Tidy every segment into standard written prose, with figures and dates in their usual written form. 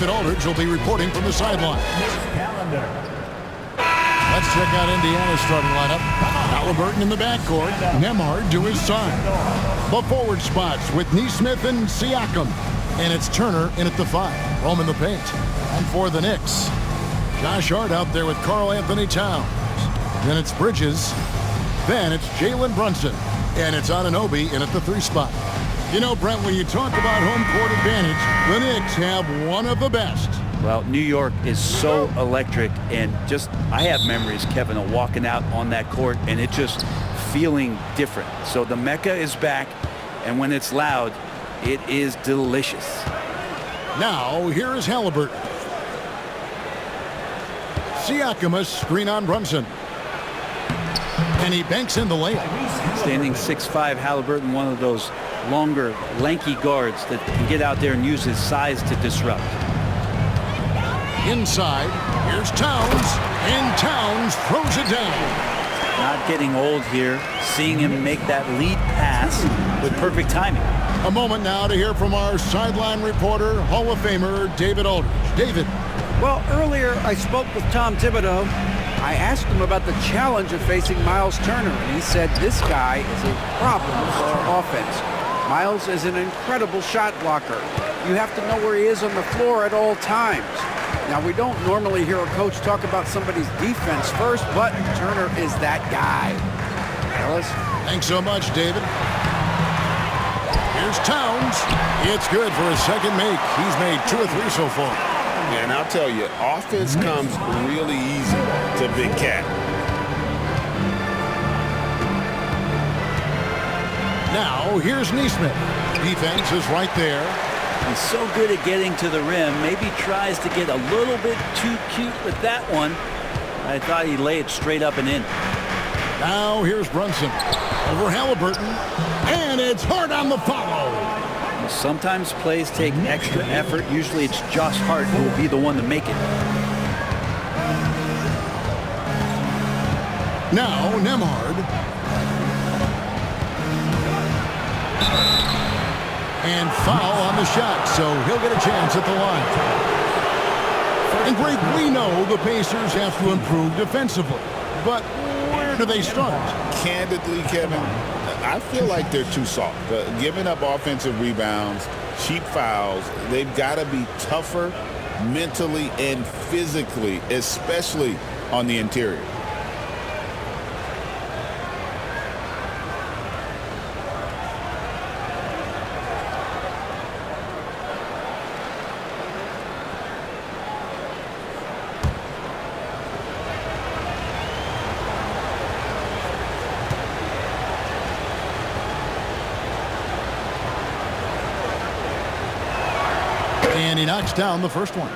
David Aldridge will be reporting from the sideline. Let's check out Indiana's starting lineup. Halliburton in the backcourt. Nembhard to his side. The forward spots with Nesmith and Siakam. And it's Turner in at the 5. Roman the paint. And for the Knicks, Josh Hart out there with Karl Anthony Towns. Then it's Bridges. Then it's Jalen Brunson. And it's Anunoby in at the 3 spot. You know, Brent, when you talk about home court advantage, the Knicks have one of the best. Well, New York is so electric, and just I have memories, Kevin, of walking out on that court and it just feeling different. So the Mecca is back, and when it's loud, it is delicious. Now, here is Halliburton. Siakam, a screen on Brunson. And he banks in the layup. Standing 6'5", Halliburton, one of those longer, lanky guards that can get out there and use his size to disrupt. Inside, here's Towns, and Towns throws it down. Not getting old here, seeing him make that lead pass with perfect timing. A moment now to hear from our sideline reporter, Hall of Famer David Aldridge. David. Well, earlier I spoke with Tom Thibodeau. I asked him about the challenge of facing Miles Turner, and he said this guy is a problem for our offense. Miles is an incredible shot blocker. You have to know where he is on the floor at all times. Now, we don't normally hear a coach talk about somebody's defense first, but Turner is that guy. Ellis? Thanks so much, David. Here's Towns. It's good for his second make. He's made 2 or 3 so far. And I'll tell you, offense comes really easy to Big Cat. Now, here's Nesmith. Defense is right there. He's so good at getting to the rim. Maybe tries to get a little bit too cute with that one. I thought he'd lay it straight up and in. Now here's Brunson. Over Halliburton. And it's hard on the follow. Sometimes plays take extra effort. Usually it's Josh Hart who will be the one to make it. Now Nembhard. And foul on the shot, so he'll get a chance at the line. And Greg, we know the Pacers have to improve defensively, but where do they start? Candidly, Kevin, I feel like they're too soft. Giving up offensive rebounds, cheap fouls, they've got to be tougher mentally and physically, especially on the interior. And he knocks down the first one.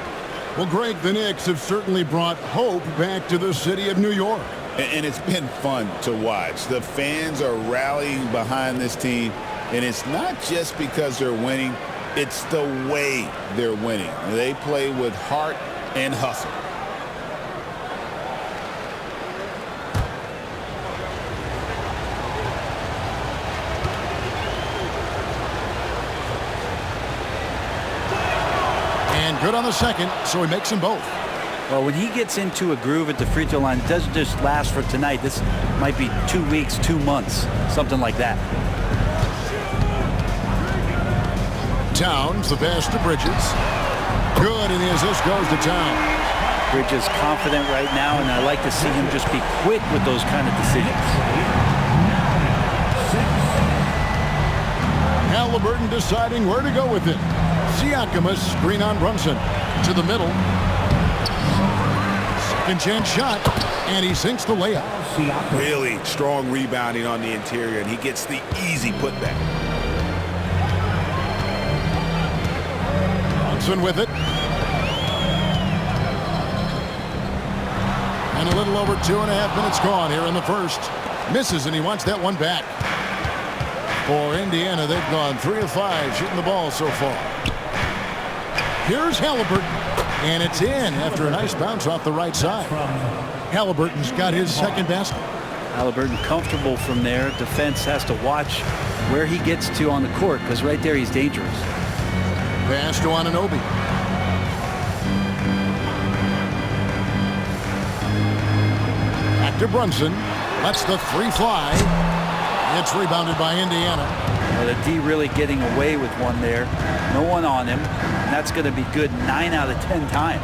Well, Greg, the Knicks have certainly brought hope back to the city of New York. And it's been fun to watch. The fans are rallying behind this team. And it's not just because they're winning. It's the way they're winning. They play with heart and hustle. Good on the second, so he makes them both. Well, when he gets into a groove at the free throw line, it doesn't just last for tonight. This might be 2 weeks, 2 months, something like that. Towns, the pass to Bridges. Good, and the assist goes to Towns. Bridges confident right now, and I like to see him just be quick with those kind of decisions. Halliburton deciding where to go with it. Siakam, a screen on Brunson. To the middle. Second chance shot. And he sinks the layup. Really strong rebounding on the interior, and he gets the easy putback. Brunson with it. And a little over 2.5 minutes gone here in the first. Misses, and he wants that one back. For Indiana, they've gone 3 of 5 shooting the ball so far. Here's Halliburton, and it's in after a nice bounce off the right side. Halliburton's got his second basket. Halliburton comfortable from there. Defense has to watch where he gets to on the court, because right there he's dangerous. Pass to Anunoby. to Brunson. Lets the three fly. It's rebounded by Indiana. Well, the D really getting away with one there. No one on him. And that's going to be good 9 out of 10 times.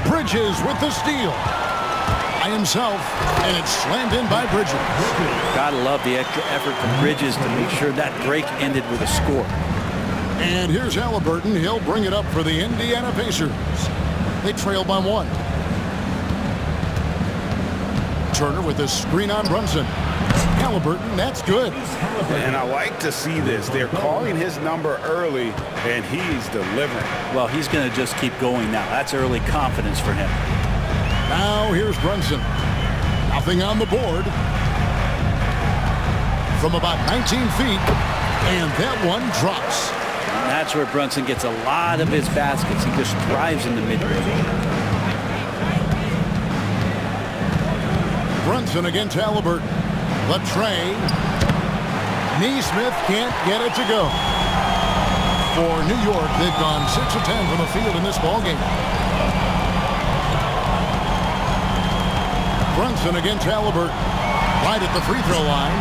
Bridges with the steal. By himself, and it's slammed in by Bridges. Gotta love the extra effort from Bridges to make sure that break ended with a score. And here's Halliburton. He'll bring it up for the Indiana Pacers. They trail by 1. Turner with a screen on Brunson. Halliburton, that's good. And I like to see this. They're calling his number early, and he's delivering. Well, he's going to just keep going now. That's early confidence for him. Now here's Brunson. Nothing on the board. From about 19 feet, and that one drops. And that's where Brunson gets a lot of his baskets. He just thrives in the mid-range. Brunson against Halliburton. Latrey. Neesmith can't get it to go. For New York, they've gone 6 of 10 from the field in this ballgame. Brunson against Halliburton. Right at the free throw line.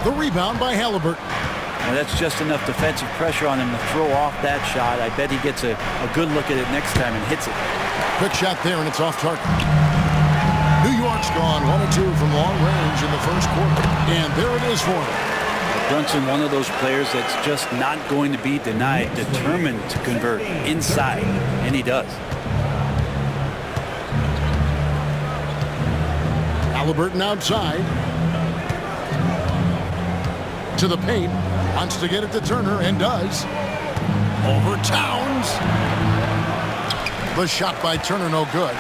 The rebound by Halliburton. And that's just enough defensive pressure on him to throw off that shot. I bet he gets a good look at it next time and hits it. Quick shot there, and it's off target. New York's gone 1 of 2 from long range in the first quarter. And there it is for him. Brunson, one of those players that's just not going to be denied, determined to convert inside, and he does. Halliburton outside. To the paint. Wants to get it to Turner, and does. Over Towns. The shot by Turner, no good.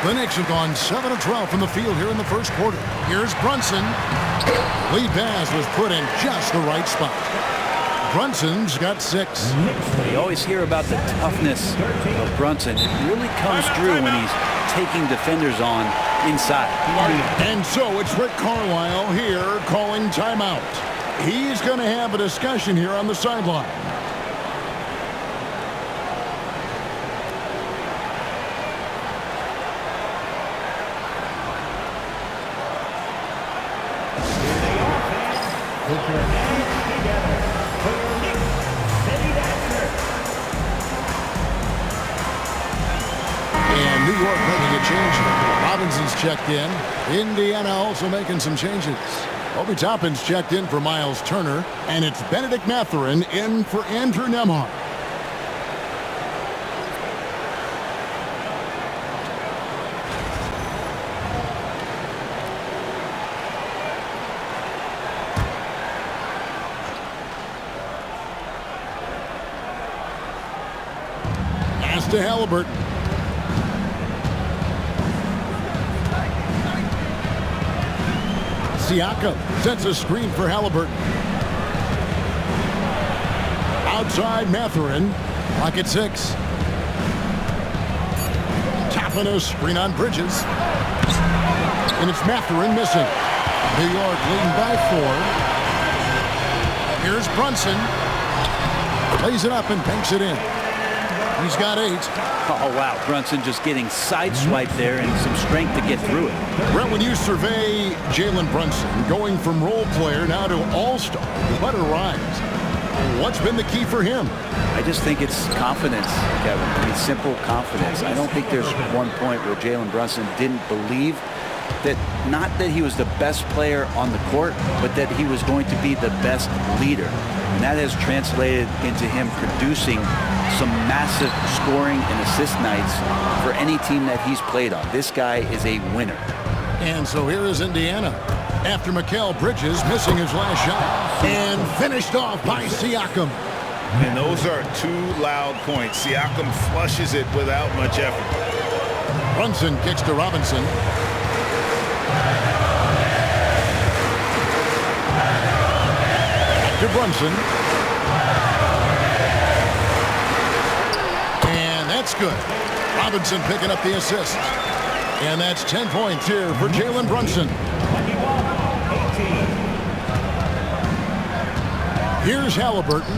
The Knicks have gone 7 of 12 from the field here in the first quarter. Here's Brunson. Lead pass was put in just the right spot. Brunson's got 6. You always hear about the toughness of Brunson. It really comes through when he's taking defenders on inside. And so it's Rick Carlisle here calling timeout. He's going to have a discussion here on the sideline. And New York making a change. Robinson's checked in. Indiana also making some changes. Obi Toppin's checked in for Miles Turner. And it's Benedict Mathurin in for Andrew Nembhard. Pass to Halliburton. Siakam sets a screen for Halliburton. Outside Mathurin. Clock at 6. Toppin a screen on Bridges. And it's Mathurin missing. New York leading by 4. Here's Brunson. Lays it up and banks it in. He's got 8. Oh, wow. Brunson just getting sideswiped there and some strength to get through it. Brett, when you survey Jalen Brunson going from role player now to all-star, what a rise. What's been the key for him? I just think it's confidence, Kevin. I mean, simple confidence. I don't think there's one point where Jalen Brunson didn't believe that, not that he was the best player on the court, but that he was going to be the best leader. And that has translated into him producing some massive scoring and assist nights for any team that he's played on. This guy is a winner. And so here is Indiana. After Mikal Bridges missing his last shot. And finished off by Siakam. And those are 2 loud points. Siakam flushes it without much effort. Brunson kicks to Robinson. To Brunson. And that's good. Robinson picking up the assist. And that's 10 points here for Jalen Brunson. Here's Halliburton.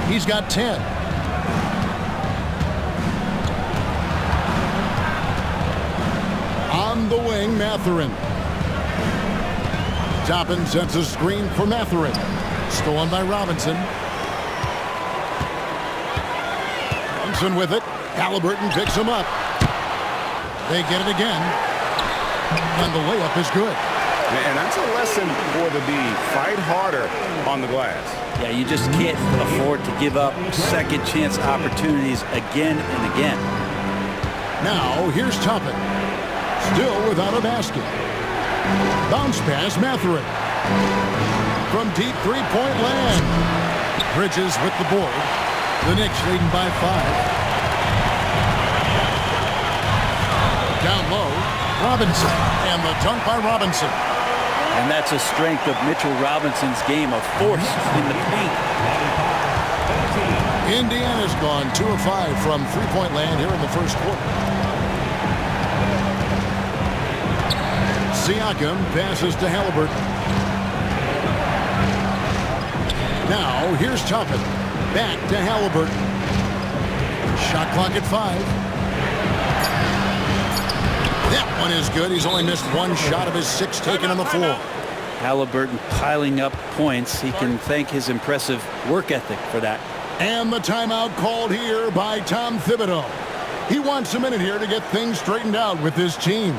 He's got 10. On the wing Mathurin. Toppin sets a screen for Mathurin. Stolen by Robinson. Robinson with it. Halliburton picks him up. They get it again. And the layup is good. And that's a lesson for the D. Fight harder on the glass. Yeah, you just can't afford to give up second chance opportunities again and again. Now, here's Toppin. Still without a basket. Bounce pass, Mathurin. From deep three-point land. Bridges with the board. The Knicks leading by 5. Down low, Robinson. And the dunk by Robinson. And that's a strength of Mitchell Robinson's game, of force in the paint. Indiana's gone 2 of 5 from three-point land here in the first quarter. Siakam passes to Halliburton. Now, here's Toppin. Back to Halliburton. Shot clock at 5. That one is good. He's only missed one shot of his 6 taken on the floor. Halliburton piling up points. He can thank his impressive work ethic for that. And the timeout called here by Tom Thibodeau. He wants a minute here to get things straightened out with his team.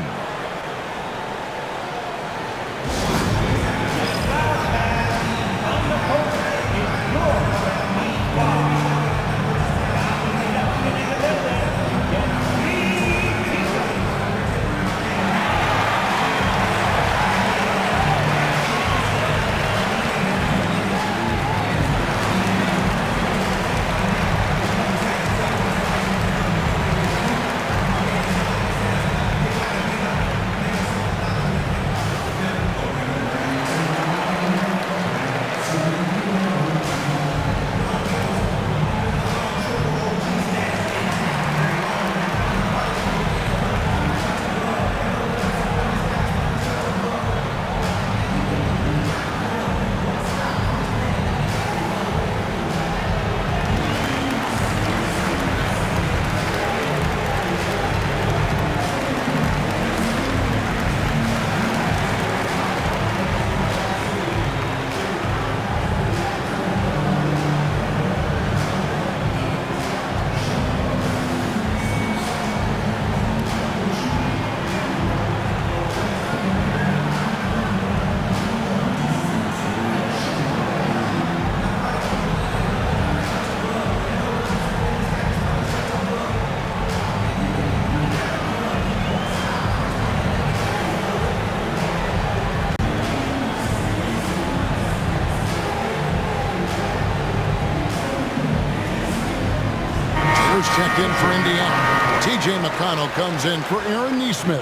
Checked in for Indiana. T.J. McConnell comes in for Aaron Nesmith.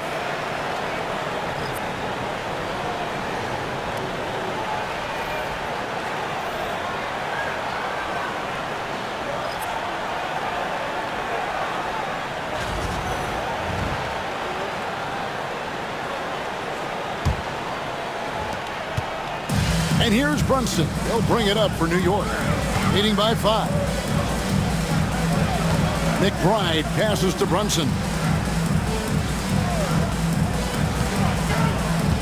And here's Brunson. He'll bring it up for New York. Leading by 5. McBride passes to Brunson.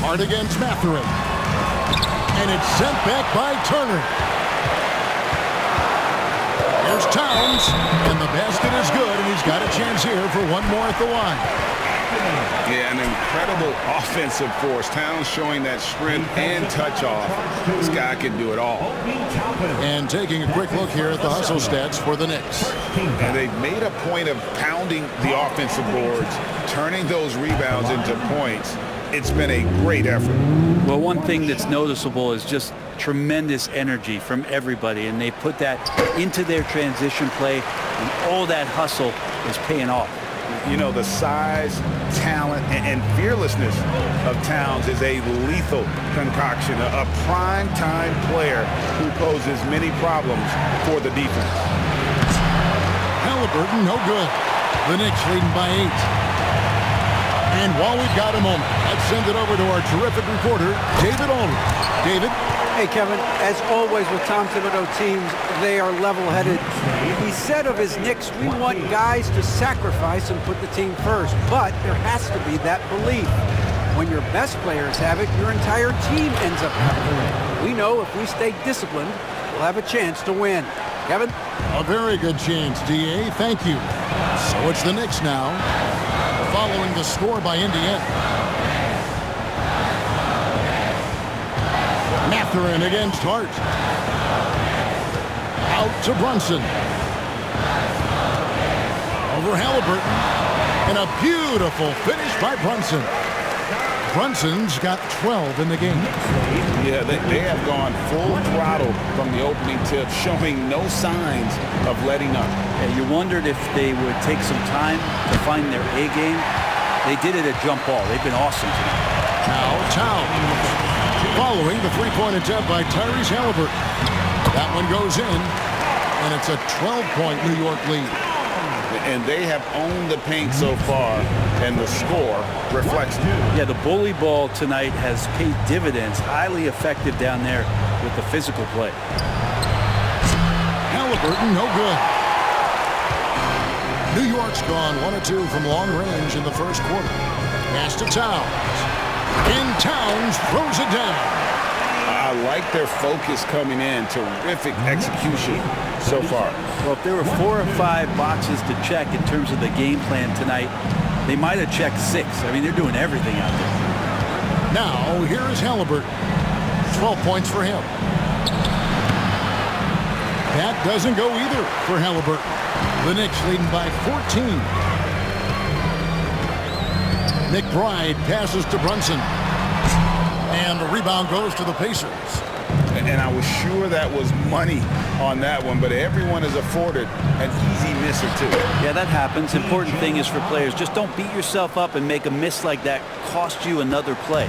Hard against Mathurin. And it's sent back by Turner. Here's Towns. And the basket is good, and he's got a chance here for one more at the line. Yeah, an incredible offensive force. Towns showing that strength and touch off. This guy can do it all. And taking a quick look here at the hustle stats for the Knicks. And they've made a point of pounding the offensive boards, turning those rebounds into points. It's been a great effort. Well, one thing that's noticeable is just tremendous energy from everybody, and they put that into their transition play, and all that hustle is paying off. You know, the size, talent, and fearlessness of Towns is a lethal concoction, a prime-time player who poses many problems for the defense. Halliburton, no good. The Knicks leading by 8. And while we've got a moment, let's send it over to our terrific reporter, David Aldridge. David? Hey, Kevin, as always with Tom Thibodeau teams, they are level-headed. He said of his Knicks, we want guys to sacrifice and put the team first, but there has to be that belief. When your best players have it, your entire team ends up having it. We know if we stay disciplined, we'll have a chance to win. Kevin? A very good chance, D.A. Thank you. So it's the Knicks now, following the score by Indiana. Mathurin against Hart. Out to Brunson. Over Halliburton. And a beautiful finish by Brunson. Brunson's got 12 in the game. Yeah, they have gone full throttle from the opening tip, showing no signs of letting up. Yeah, you wondered if they would take some time to find their A game. They did it at jump ball. They've been awesome tonight. Now Towns. Following the three-point attempt by Tyrese Halliburton. That one goes in, and it's a 12-point New York lead. And they have owned the paint so far, and the score reflects it. Yeah, the bully ball tonight has paid dividends. Highly effective down there with the physical play. Halliburton, no good. New York's gone 1 of 2 from long range in the first quarter. Pass to Towns. And Towns throws it down. I like their focus coming in. Terrific execution so far. Well, if there were 4 or 5 boxes to check in terms of the game plan tonight, they might have checked 6. I mean, they're doing everything out there. Now, here is Halliburton. 12 points for him. That doesn't go either for Halliburton. The Knicks leading by 14. McBride passes to Brunson. And the rebound goes to the Pacers. And I was sure that was money on that one, but everyone is afforded an easy miss or two. Yeah, that happens. Important thing is for players, just don't beat yourself up and make a miss like that cost you another play.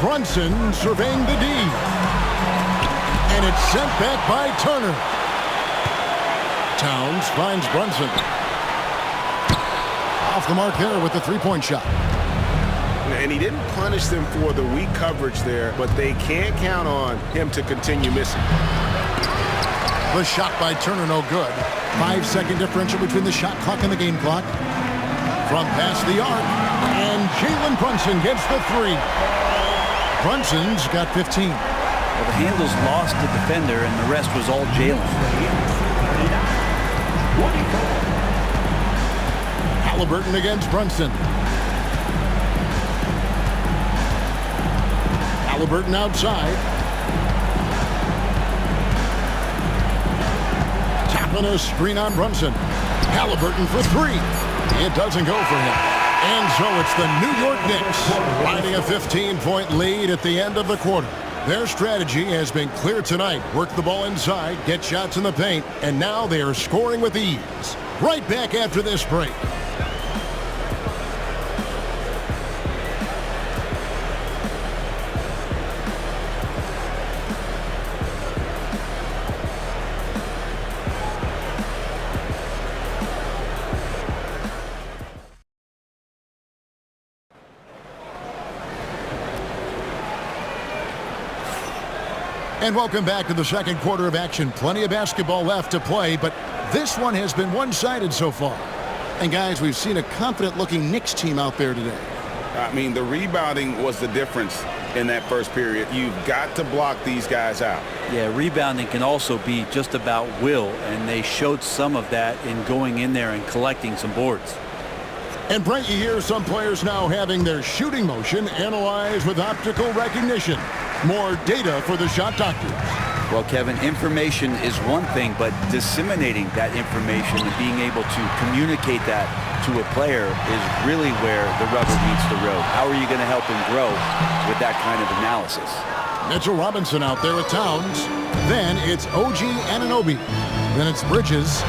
Brunson surveying the D. And it's sent back by Turner. Towns finds Brunson. Off the mark there with the three-point shot. And he didn't punish them for the weak coverage there, but they can't count on him to continue missing. The shot by Turner, no good. 5-second differential between the shot clock and the game clock. From past the arc, and Jalen Brunson gets the 3. Brunson's got 15. Well, the handles lost the defender, and the rest was all Jalen. Halliburton against Brunson. Halliburton outside. Tapping a screen on Brunson. Halliburton for 3. It doesn't go for him. And so it's the New York Knicks riding a 15-point lead at the end of the quarter. Their strategy has been clear tonight. Work the ball inside, get shots in the paint, and now they are scoring with ease. Right back after this break. And welcome back to the second quarter of action. Plenty of basketball left to play, but this one has been one-sided so far. And guys, we've seen a confident-looking Knicks team out there today. I mean, the rebounding was the difference in that first period. You've got to block these guys out. Yeah, rebounding can also be just about will, and they showed some of that in going in there and collecting some boards. And Brent, you hear some players now having their shooting motion analyzed with optical recognition. More data for the shot doctors. Well, Kevin, information is one thing, but disseminating that information and being able to communicate that to a player is really where the rubber meets the road. How are you going to help him grow with that kind of analysis? Mitchell Robinson out there with Towns. Then it's OG Anunoby. Then it's Bridges.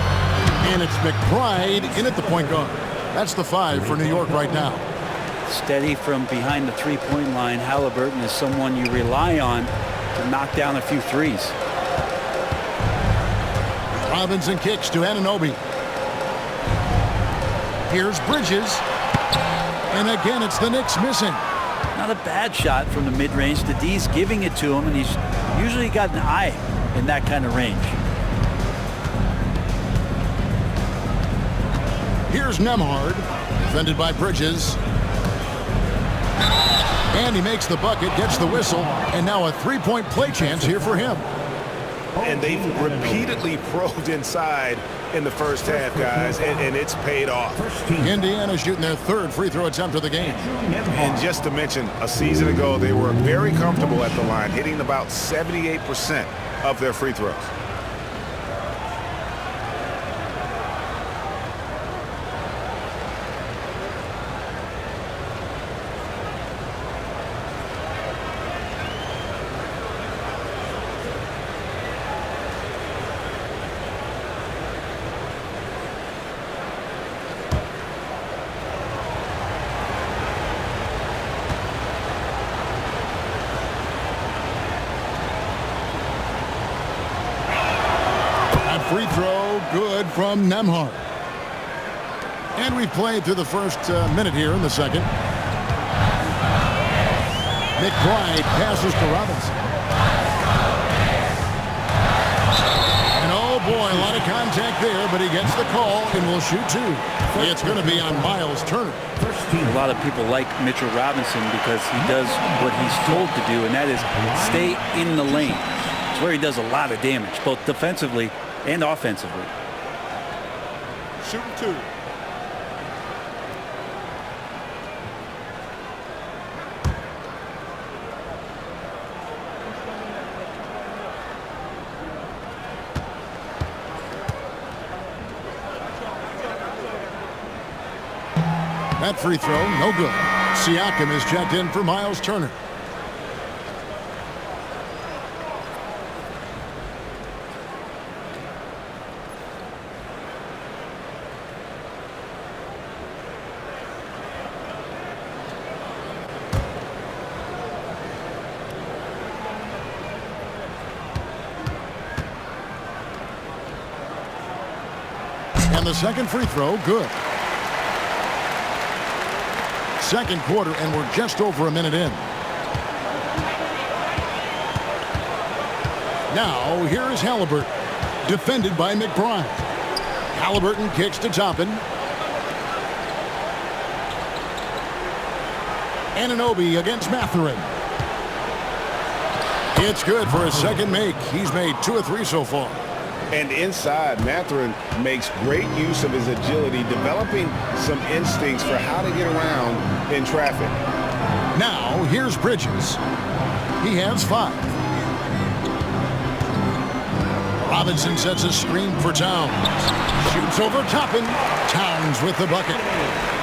And it's McBride in at the point guard. That's the 5 for New York right now. Steady from behind the three-point line. Halliburton is someone you rely on to knock down a few threes. Robinson kicks to Anunoby. Here's Bridges. And again, it's the Knicks missing. Not a bad shot from the mid-range. The D's giving it to him, and he's usually got an eye in that kind of range. Here's Nembhard, defended by Bridges. And he makes the bucket, gets the whistle, and now a three-point play chance here for him. And they've repeatedly probed inside in the first half, guys, and it's paid off. Indiana shooting their third free throw attempt of the game. And just to mention, a season ago, they were very comfortable at the line, hitting about 78% of their free throws. Free throw good from Nembhard. And we've played through the first minute here in the second. McBride passes to Robinson. And oh boy, a lot of contact there, but he gets the call and will shoot two. It's going to be on Miles Turner. A lot of people like Mitchell Robinson because he does what he's told to do, and that is stay in the lane. It's where he does a lot of damage, both defensively and offensively. Shooting two. That free throw, no good. Siakam is checked in for Miles Turner. And the second free throw, good. Second quarter, and we're just over a minute in. Now, here is Halliburton, defended by McBride. Halliburton kicks to Toppin. Anunoby against Mathurin. It's good for a second make. He's made 2 of 3 so far. And inside, Mathurin makes great use of his agility, developing some instincts for how to get around in traffic. Now, here's Bridges. He has 5. Robinson sets a screen for Towns. Shoots over Toppin. Towns with the bucket.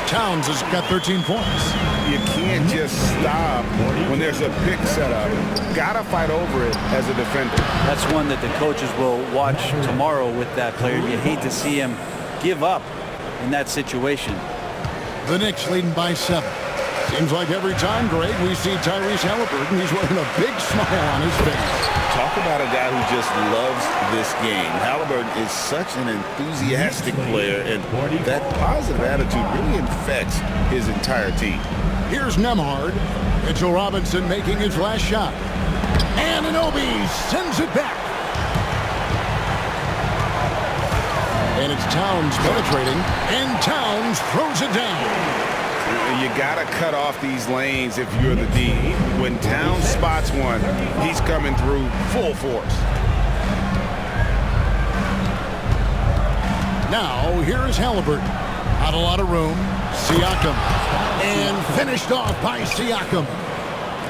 Towns has got 13 points. You can't just stop when there's a pick set up. Gotta fight over it as a defender. That's one that the coaches will watch tomorrow with that player. You hate to see him give up in that situation. The Knicks leading by 7. Seems like every time, Greg, we see Tyrese Halliburton, he's wearing a big smile on his face. Talk about a guy who just loves this game. Halliburton is such an enthusiastic player, and that positive attitude really infects his entire team. Here's Nembhard. Mitchell Robinson making his last shot. And Anunoby sends it back. And it's Towns penetrating, and Towns throws it down. You gotta cut off these lanes if you're the D. When Towns spots one, he's coming through full force. Now, here is Halliburton. Not a lot of room. Siakam. And finished off by Siakam.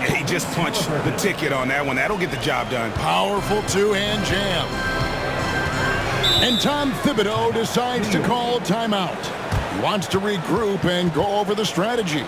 He just punched the ticket on that one. That'll get the job done. Powerful two-hand jam. And Tom Thibodeau decides to call timeout. He wants to regroup and go over the strategy.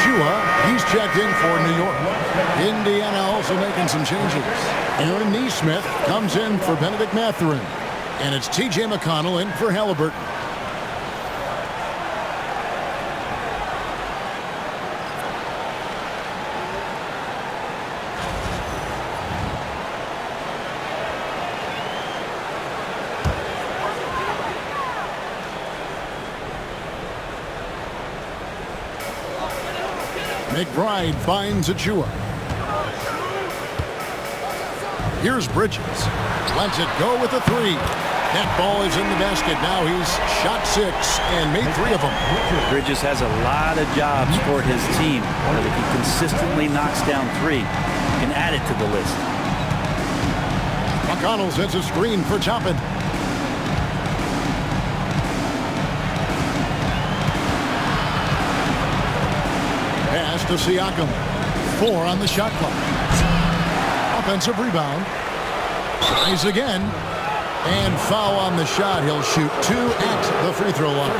Achua, he's checked in for New York. Indiana also making some changes. Aaron Neesmith comes in for Benedict Mathurin. And it's T.J. McConnell in for Halliburton. McBride finds Achua. Here's Bridges. Lets it go with a three. That ball is in the basket. Now he's shot 6 and made 3 of them. Bridges has a lot of jobs for his team. But if he consistently knocks down 3, he can add it to the list. McConnell sets a screen for Toppin. Pass to Siakam. 4 on the shot clock. Offensive rebound. Tries again. And foul on the shot. He'll shoot 2 at the free throw line.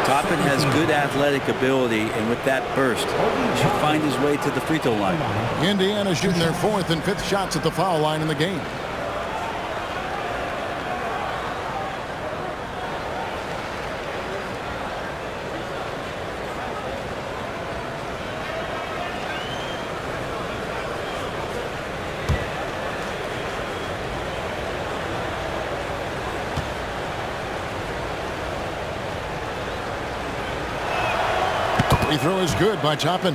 Toppin has good athletic ability, and with that burst, he should find his way to the free throw line. Indiana shooting their 4th and 5th shots at the foul line in the game. Free throw is good by Toppin.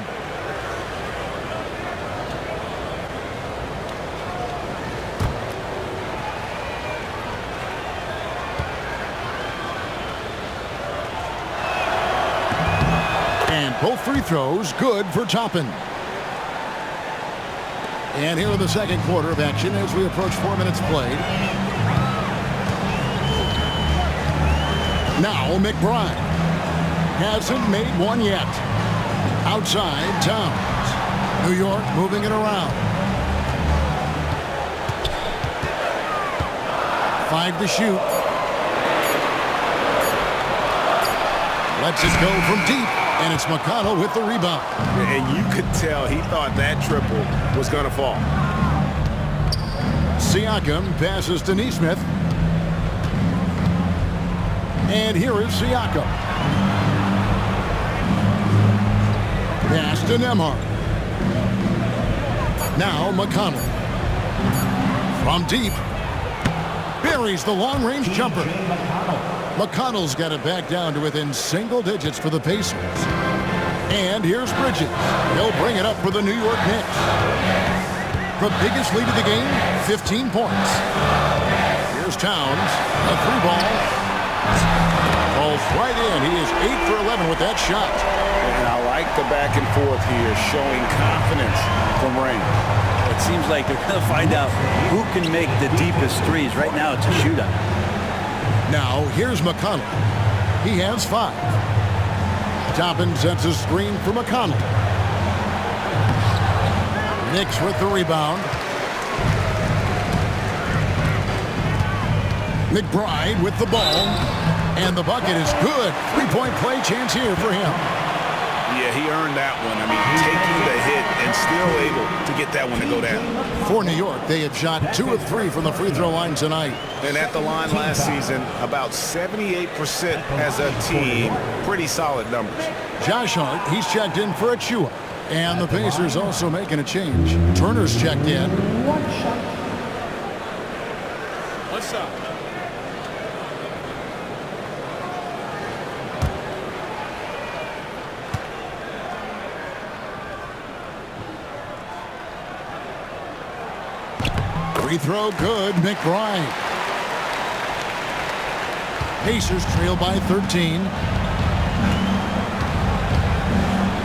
And both free throws good for Toppin. And here in the second quarter of action as we approach 4 minutes played. Now McBride. Hasn't made one yet. Outside, Towns. New York moving it around. 5 to shoot. Lets it go from deep, and it's McConnell with the rebound. And you could tell he thought that triple was going to fall. Siakam passes to Neesmith. And here is Siakam. Pass to Nembhard. Now McConnell. From deep. Buries the long-range jumper. McConnell's got it back down to within single digits for the Pacers. And here's Bridges. He'll bring it up for the New York Knicks. The biggest lead of the game, 15 points. Here's Towns. A 3-ball. Falls right in. He is 8 for 11 with that shot. And I like the back and forth here, showing confidence from Rain. It seems like they're going to find out who can make the deepest threes. Right now, it's a shootout. Now, here's McConnell. He has 5. Toppin sets a screen for McConnell. Knicks with the rebound. McBride with the ball. And the bucket is good. 3-point play chance here for him. Yeah, he earned that one. I mean, taking the hit and still able to get that one to go down. For New York, they have shot 2 of 3 from the free throw line tonight. And at the line last season, about 78% as a team. Pretty solid numbers. Josh Hart, he's checked in for Achua. And the Pacers also making a change. Turner's checked in. What's up? Free throw good, McBride. Pacers trail by 13.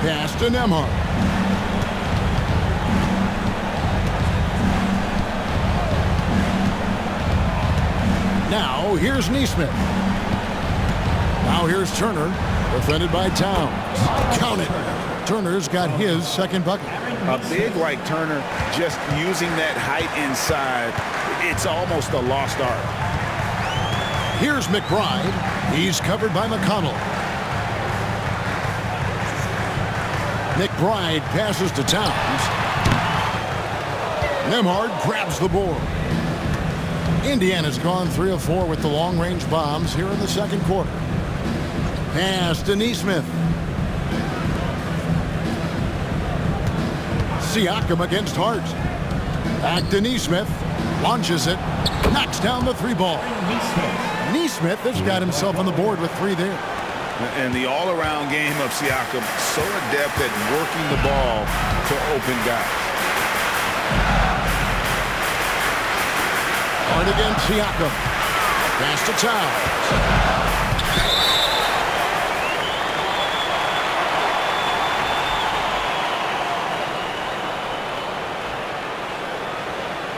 Pass to Nembhard. Now here's Neesmith. Now here's Turner, defended by Towns. Count it. Turner's got his second bucket. A big like Turner, just using that height inside, it's almost a lost art. Here's McBride. He's covered by McConnell. McBride passes to Towns. Nembhard grabs the board. Indiana's gone 3 of 4 with the long-range bombs here in the second quarter. Pass to Nesmith. Siakam against Hart. Back to Nesmith. Launches it. Knocks down the 3-ball. Nesmith has got himself on the board with 3 there. And the all-around game of Siakam, so adept at working the ball to open guys. Hard against Siakam. Pass to Towns.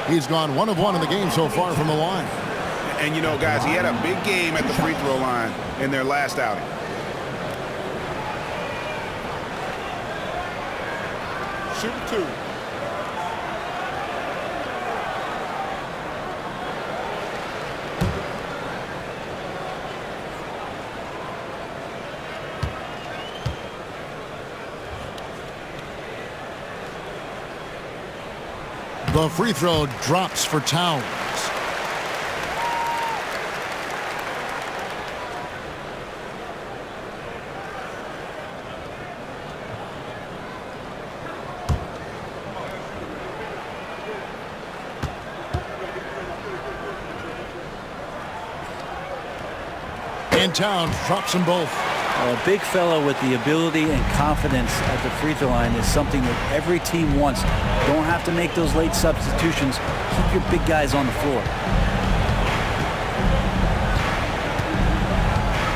He's gone 1 of 1 in the game so far from the line. And, you know, guys, he had a big game at the free throw line in their last outing. Shoot 2. The free throw drops for Towns. And Towns drops them both. A big fellow with the ability and confidence at the free throw line is something that every team wants. Don't have to make those late substitutions. Keep your big guys on the floor.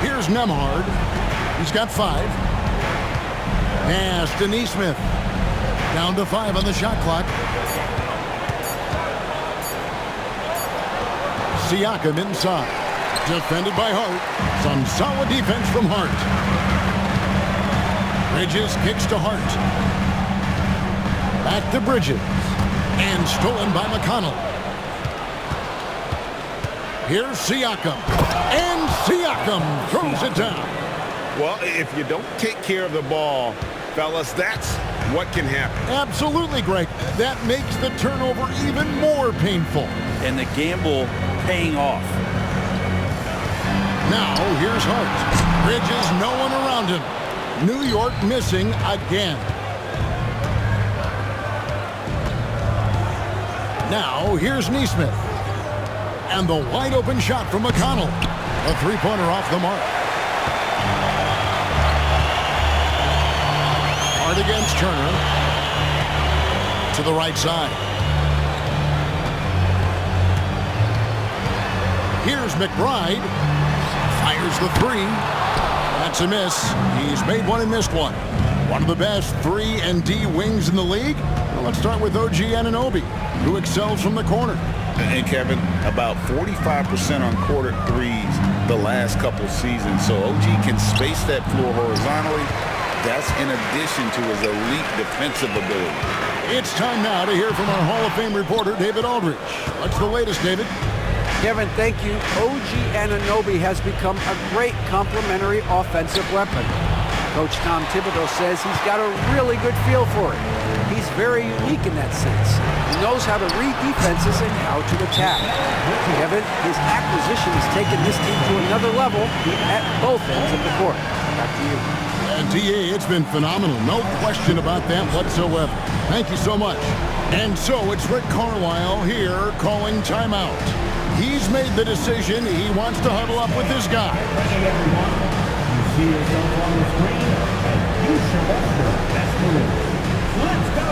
Here's Nembhard. He's got 5. Pass to Nesmith. Down to 5 on the shot clock. Siakam inside. Defended by Hart. Some solid defense from Hart. Bridges kicks to Hart. Back to Bridges. And stolen by McConnell. Here's Siakam. And Siakam throws it down. Well, if you don't take care of the ball, fellas, that's what can happen. Absolutely, Greg. That makes the turnover even more painful. And the gamble paying off. Now, here's Hart. Bridges, no one around him. New York missing again. Now, here's Nesmith. And the wide-open shot from McConnell. A 3-pointer off the mark. Hart against Turner. To the right side. Here's McBride. Fires the 3. That's a miss. He's made 1 and missed 1. One of the best 3 and D wings in the league. Well, let's start with OG Anunoby, who excels from the corner. And Kevin, about 45% on quarter threes the last couple seasons. So OG can space that floor horizontally. That's in addition to his elite defensive ability. It's time now to hear from our Hall of Fame reporter, David Aldridge. What's the latest, David? Kevin, thank you. OG Anunoby has become a great complementary offensive weapon. Coach Tom Thibodeau says he's got a really good feel for it. He's very unique in that sense. He knows how to read defenses and how to attack. Kevin, his acquisition has taken this team to another level at both ends of the court. Back to you. DA, it's been phenomenal. No question about that whatsoever. Thank you so much. And so it's Rick Carlisle here calling timeout. He's made the decision. He wants to huddle up with this guy. You see yourself on the screen, and you select your best move. Let's go!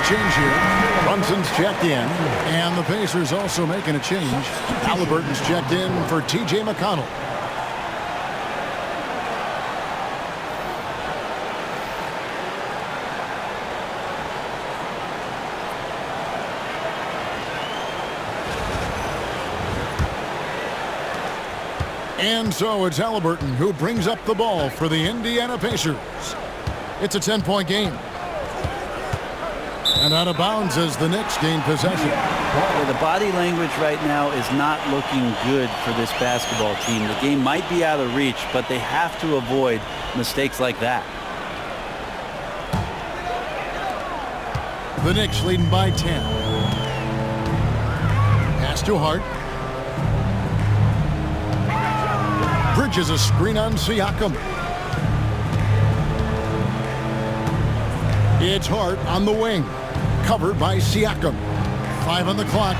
change here. Brunson's checked in, and the Pacers also making a change. Halliburton's checked in for T.J. McConnell. And so it's Halliburton who brings up the ball for the Indiana Pacers. It's a 10-point game. And out of bounds as the Knicks gain possession. Yeah, the body language right now is not looking good for this basketball team. The game might be out of reach, but they have to avoid mistakes like that. The Knicks leading by 10. Pass to Hart. Bridges a screen on Siakam. It's Hart on the wing. Covered by Siakam. 5 on the clock.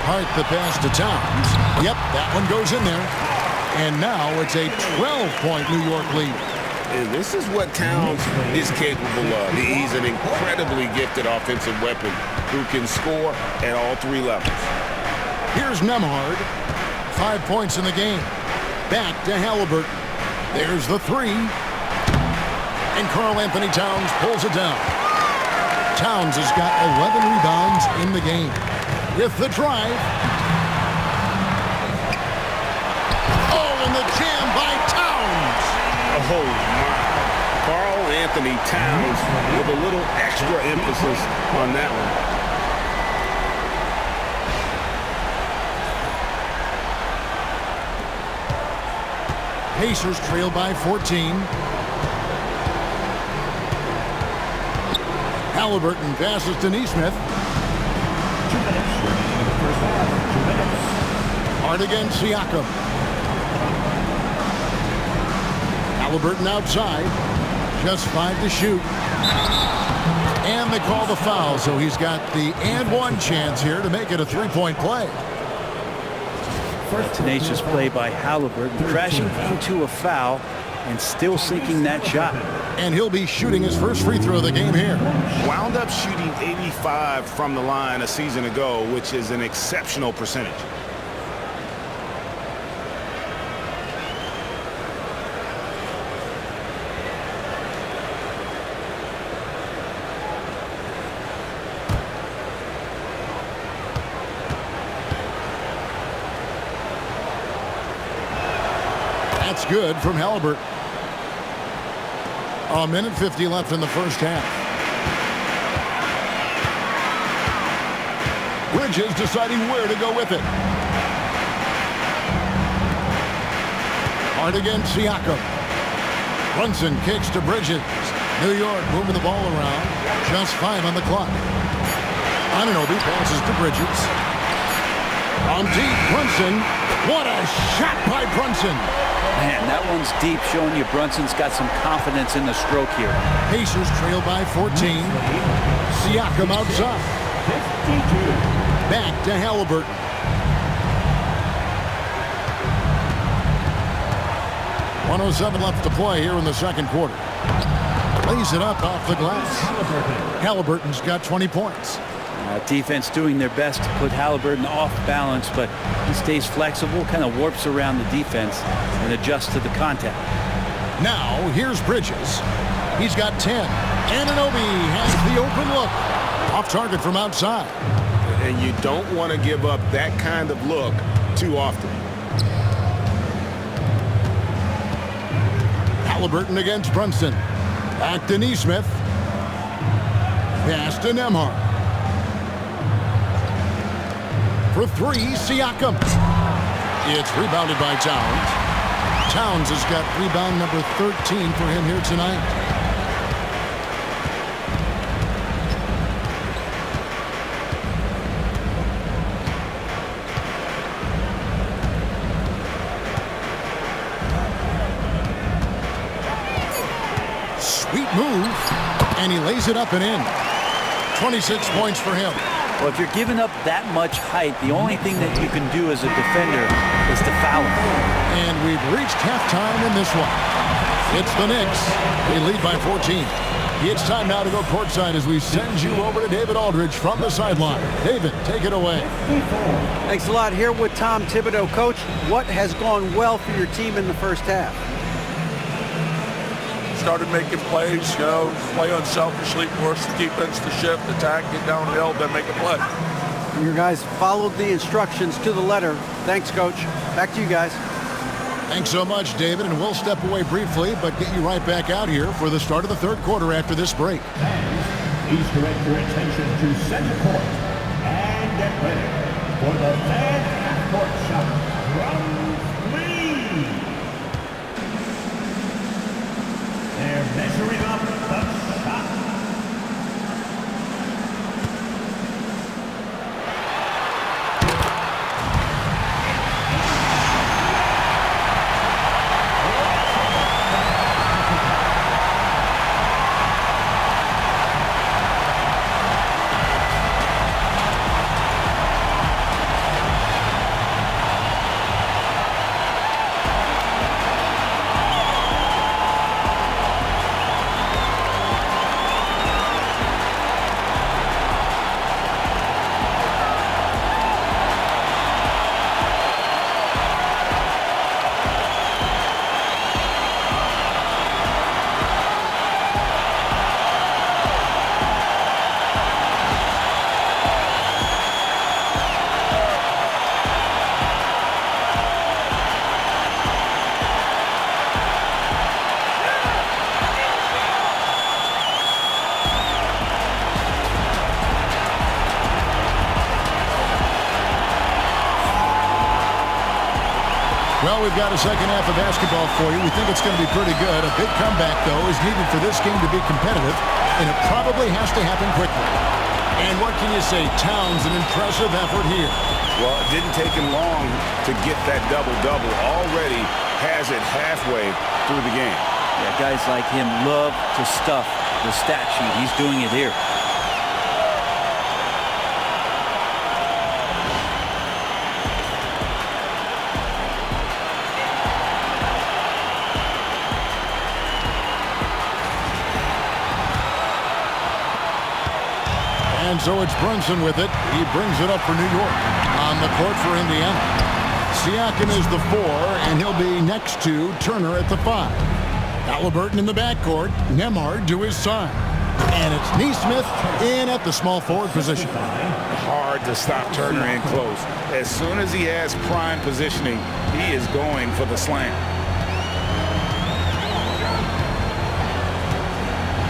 Hart the pass to Towns. Yep, that one goes in there. And now it's a 12-point New York lead. And this is what Towns is capable of. He's an incredibly gifted offensive weapon who can score at all 3 levels. Here's Nembhard. 5 points in the game. Back to Halliburton. There's the 3. And Karl Anthony Towns pulls it down. Towns has got 11 rebounds in the game. With the drive. Oh, and the jam by Towns. Oh, my. Karl Anthony Towns with a little extra emphasis on that one. Pacers trail by 14. Halliburton passes to Neesmith. 2 minutes remaining in the first half. 2 minutes. Hard against Siakam. Halliburton outside. Just 5 to shoot. And they call the foul, so he's got the and 1 chance here to make it a 3-point play. Tenacious play by Halliburton, crashing into a foul and still sinking that shot. And he'll be shooting his first free throw of the game here. Wound up shooting 85 from the line a season ago, which is an exceptional percentage. That's good from Halliburton. A minute 50 left in the first half. Bridges deciding where to go with it. Hard against Siakam. Brunson kicks to Bridges. New York moving the ball around. Just 5 on the clock. Anunoby passes to Bridges. On deep, Brunson. What a shot by Brunson. Man, that one's deep, showing you Brunson's got some confidence in the stroke here. Pacers trail by 14. Siakam outside. 52. Back to Halliburton. .107 left to play here in the second quarter. Lays it up off the glass. Halliburton's got 20 points. Defense doing their best to put Halliburton off balance, but he stays flexible, kind of warps around the defense and adjusts to the contact. Now, here's Bridges. He's got 10. Anunoby has the open look. Off target from outside. And you don't want to give up that kind of look too often. Halliburton against Brunson. Back to Neesmith. Pass to Nembhard. For 3, Siakam. It's rebounded by Towns. Towns has got rebound number 13 for him here tonight. Sweet move. And he lays it up and in. 26 points for him. Well, if you're giving up that much height, the only thing that you can do as a defender is to foul him. And we've reached halftime in this one. It's the Knicks. They lead by 14. It's time now to go courtside as we send you over to David Aldridge from the sideline. David, take it away. Thanks a lot. Here with Tom Thibodeau. Coach, what has gone well for your team in the first half? Started making plays, play unselfishly, force the defense to shift, attack, get downhill, then make a play. Your guys followed the instructions to the letter. Thanks, Coach. Back to you guys. Thanks so much, David, and we'll step away briefly, but get you right back out here for the start of the third quarter after this break. Please direct your attention to center court and get ready for the fan half-court shot from 3. They're measuring up the shot. Well, we've got a second half of basketball for you. We think it's going to be pretty good. A big comeback, though, is needed for this game to be competitive, and it probably has to happen quickly. And what can you say? Towns, an impressive effort here. Well, it didn't take him long to get that double-double. Already has it halfway through the game. Yeah, guys like him love to stuff the stat sheet. He's doing it here. And so it's Brunson with it. He brings it up for New York. On the court for Indiana, Siakam is the 4, and he'll be next to Turner at the 5. Halliburton in the backcourt. Nembhard to his side. And it's Nesmith in at the small forward position. Hard to stop Turner in close. As soon as he has prime positioning, he is going for the slam.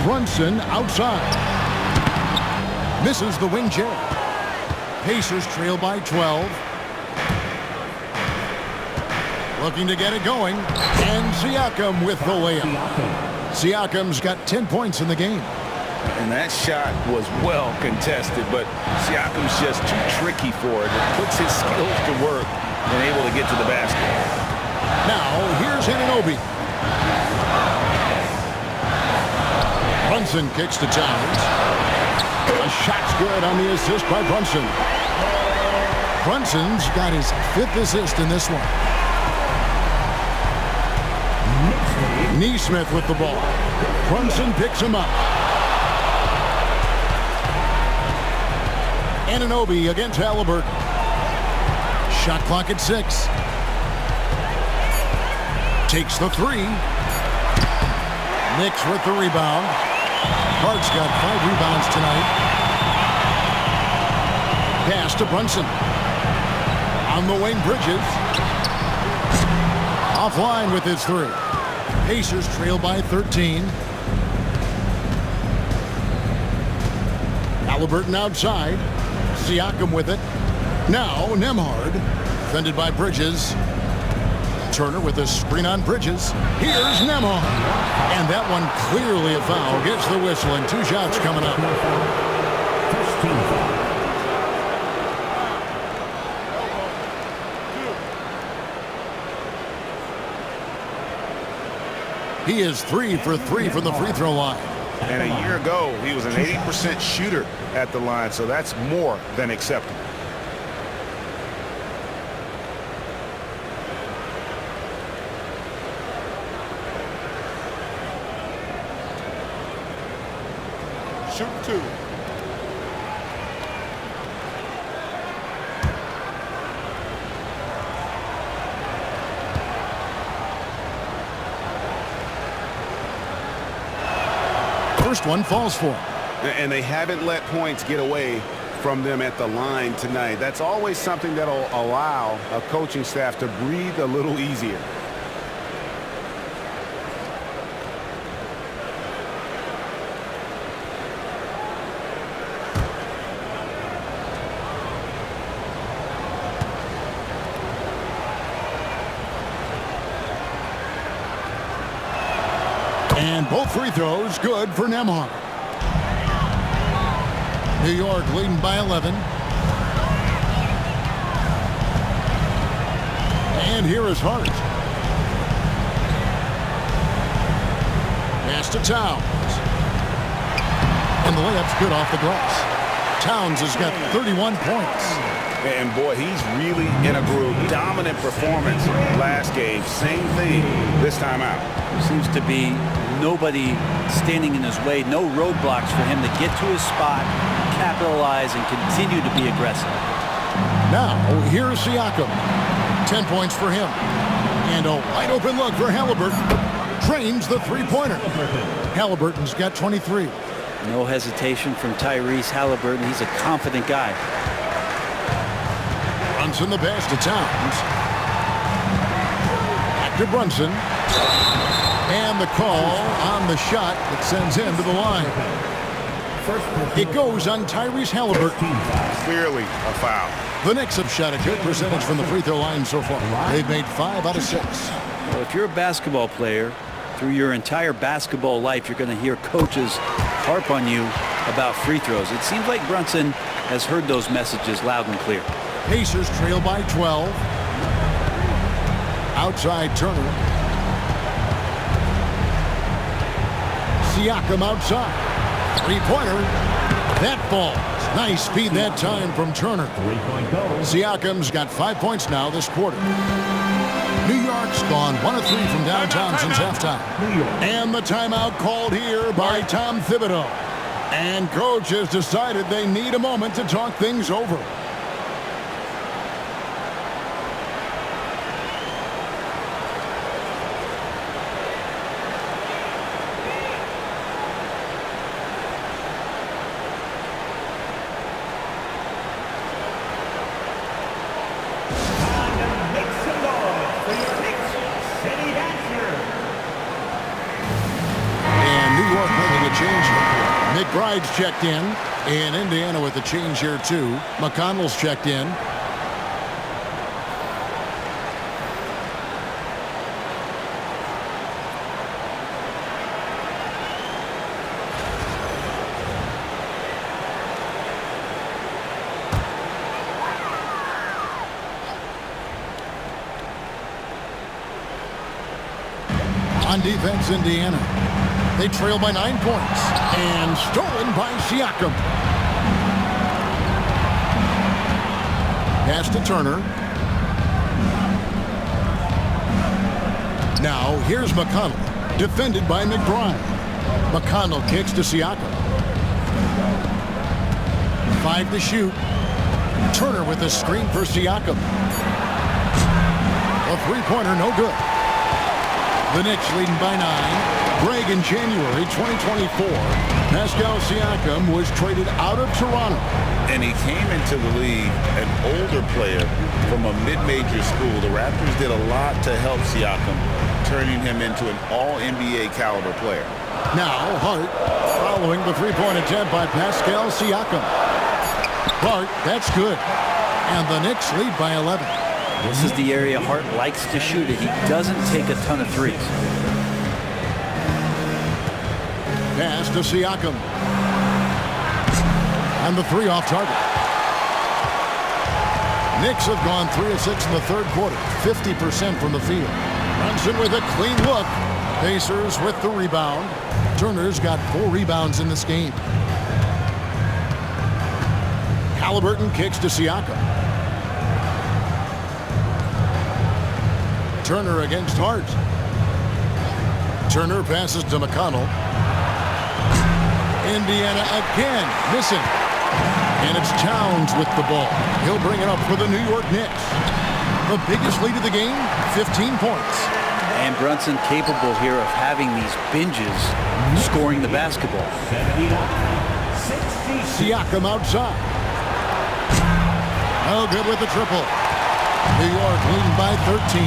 Brunson outside. Misses the wing J. Pacers trail by 12. Looking to get it going. And Siakam with the layup. Siakam's got 10 points in the game. And that shot was well contested, but Siakam's just too tricky for it. It puts his skills to work and able to get to the basket. Now, here's Anunoby. Brunson kicks to Towns. A shot's good on the assist by Brunson. Brunson's got his 5th assist in this one. Nesmith with the ball. Brunson picks him up. Anunoby against Halliburton. Shot clock at 6. Takes the 3. Knicks with the rebound. Hart's got 5 rebounds tonight. Pass to Brunson. On the wing, Bridges. Offline with his 3. Pacers trail by 13. Halliburton outside. Siakam with it. Now Nembhard. Defended by Bridges. Turner with a screen on Bridges. Here's Nembhard. And that one clearly a foul. Gets the whistle and 2 shots coming up. He is 3 for 3 from the free throw line. And a year ago, he was an 80% shooter at the line, so that's more than acceptable. Shoot 2. First one falls for him. And they haven't let points get away from them at the line tonight. That's always something that'll allow a coaching staff to breathe a little easier. And both free throws good for Nembhard. New York leading by 11. And here is Hart. Pass to Towns. And the layup's good off the glass. Towns has got 31 points. And boy, he's really in a groove. Dominant performance last game. Same thing this time out. Seems to be nobody standing in his way. No roadblocks for him to get to his spot, capitalize, and continue to be aggressive. Now, here's Siakam. 10 points for him. And a wide open look for Halliburton. Drains the three-pointer. Halliburton's got 23. No hesitation from Tyrese Halliburton. He's a confident guy. Brunson the pass to Towns. Back to Brunson. And the call on the shot that sends him to the line. It goes on Tyrese Halliburton. Clearly a foul. The Knicks have shot a good percentage from the free throw line so far. They've made 5 out of 6. Well, if you're a basketball player, through your entire basketball life, you're going to hear coaches harp on you about free throws. It seems like Brunson has heard those messages loud and clear. Pacers trail by 12. Outside Turner. Siakam outside. Three-pointer. That falls. Nice speed that time from Turner. Siakam's got 5 points now this quarter. New York's gone 1 of 3 from downtown since halftime. And the timeout called here by Tom Thibodeau. And coach has decided they need a moment to talk things over. McBride's checked in. And Indiana with the change here too. McConnell's checked in. On defense, Indiana. They trail by 9 points. And stolen by Siakam. Pass to Turner. Now, here's McConnell. Defended by McBride. McConnell kicks to Siakam. 5 to shoot. Turner with a screen for Siakam. A three-pointer, no good. The Knicks leading by 9. Greg, in January 2024, Pascal Siakam was traded out of Toronto. And he came into the league an older player from a mid-major school. The Raptors did a lot to help Siakam, turning him into an all-NBA caliber player. Now Hart following the three-point attempt by Pascal Siakam. Hart, that's good. And the Knicks lead by 11. This is the area Hart likes to shoot it. He doesn't take a ton of threes. Pass to Siakam. And the three off target. Knicks have gone 3 of 6 in the third quarter. 50% from the field. Brunson with a clean look. Pacers with the rebound. Turner's got 4 rebounds in this game. Halliburton kicks to Siakam. Turner against Hart. Turner passes to McConnell. Indiana again, missing. And it's Towns with the ball. He'll bring it up for the New York Knicks. The biggest lead of the game, 15 points. And Brunson capable here of having these binges scoring the basketball. Siakam outside. Oh, good with the triple. New York leading by 13.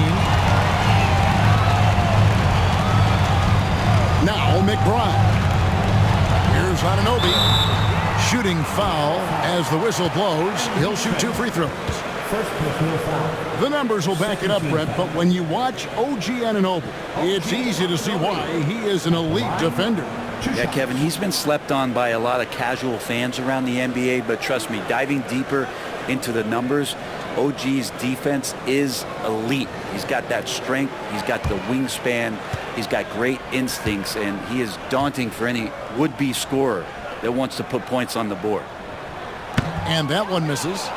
Now McBride. Here's Anunoby. Shooting foul as the whistle blows. He'll shoot 2 free throws. The numbers will back it up, Brett, but when you watch OG Anunoby, it's easy to see why he is an elite defender. Yeah, Kevin, he's been slept on by a lot of casual fans around the NBA, but trust me, diving deeper into the numbers, OG's defense is elite. He's got that strength, he's got the wingspan, he's got great instincts, and he is daunting for any would-be scorer that wants to put points on the board. And that one misses.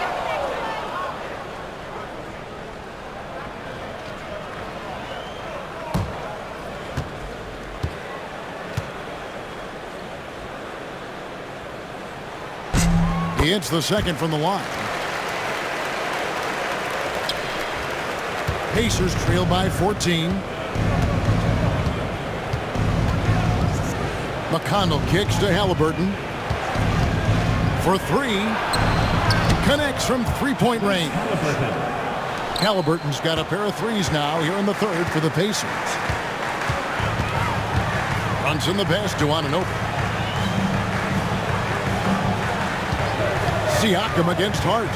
He hits the second from the line. Pacers trail by 14. McConnell kicks to Halliburton. For 3. Connects from three-point range. Halliburton's got a pair of threes now here in the third for the Pacers. Runs in the pass to Anunoby. Siakam against Hart.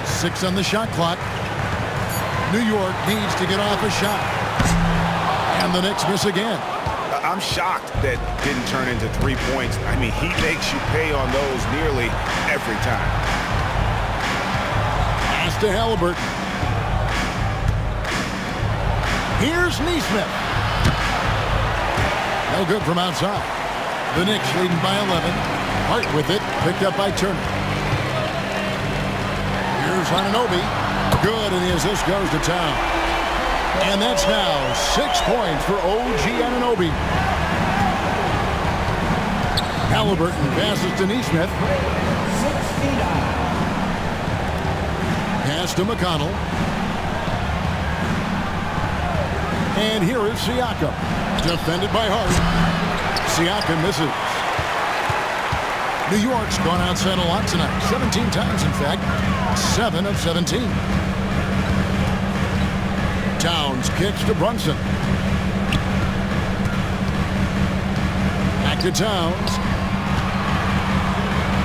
Six on the shot clock. New York needs to get off a shot. And the Knicks miss again. I'm shocked that didn't turn into 3 points. I mean, he makes you pay on those nearly every time. Pass to Halliburton. Here's Neesmith. No good from outside. The Knicks leading by 11. Hart with it, picked up by Turner. Here's Anunoby. Good, and the assist goes to Town. And that's now 6 points for OG Anunoby. Halliburton passes to Neesmith. Pass to McConnell. And here is Siakam. Defended by Hart. Siakam misses. New York's gone outside a lot tonight. 17 times, in fact. 7 of 17. Towns kicks to Brunson. Back to Towns.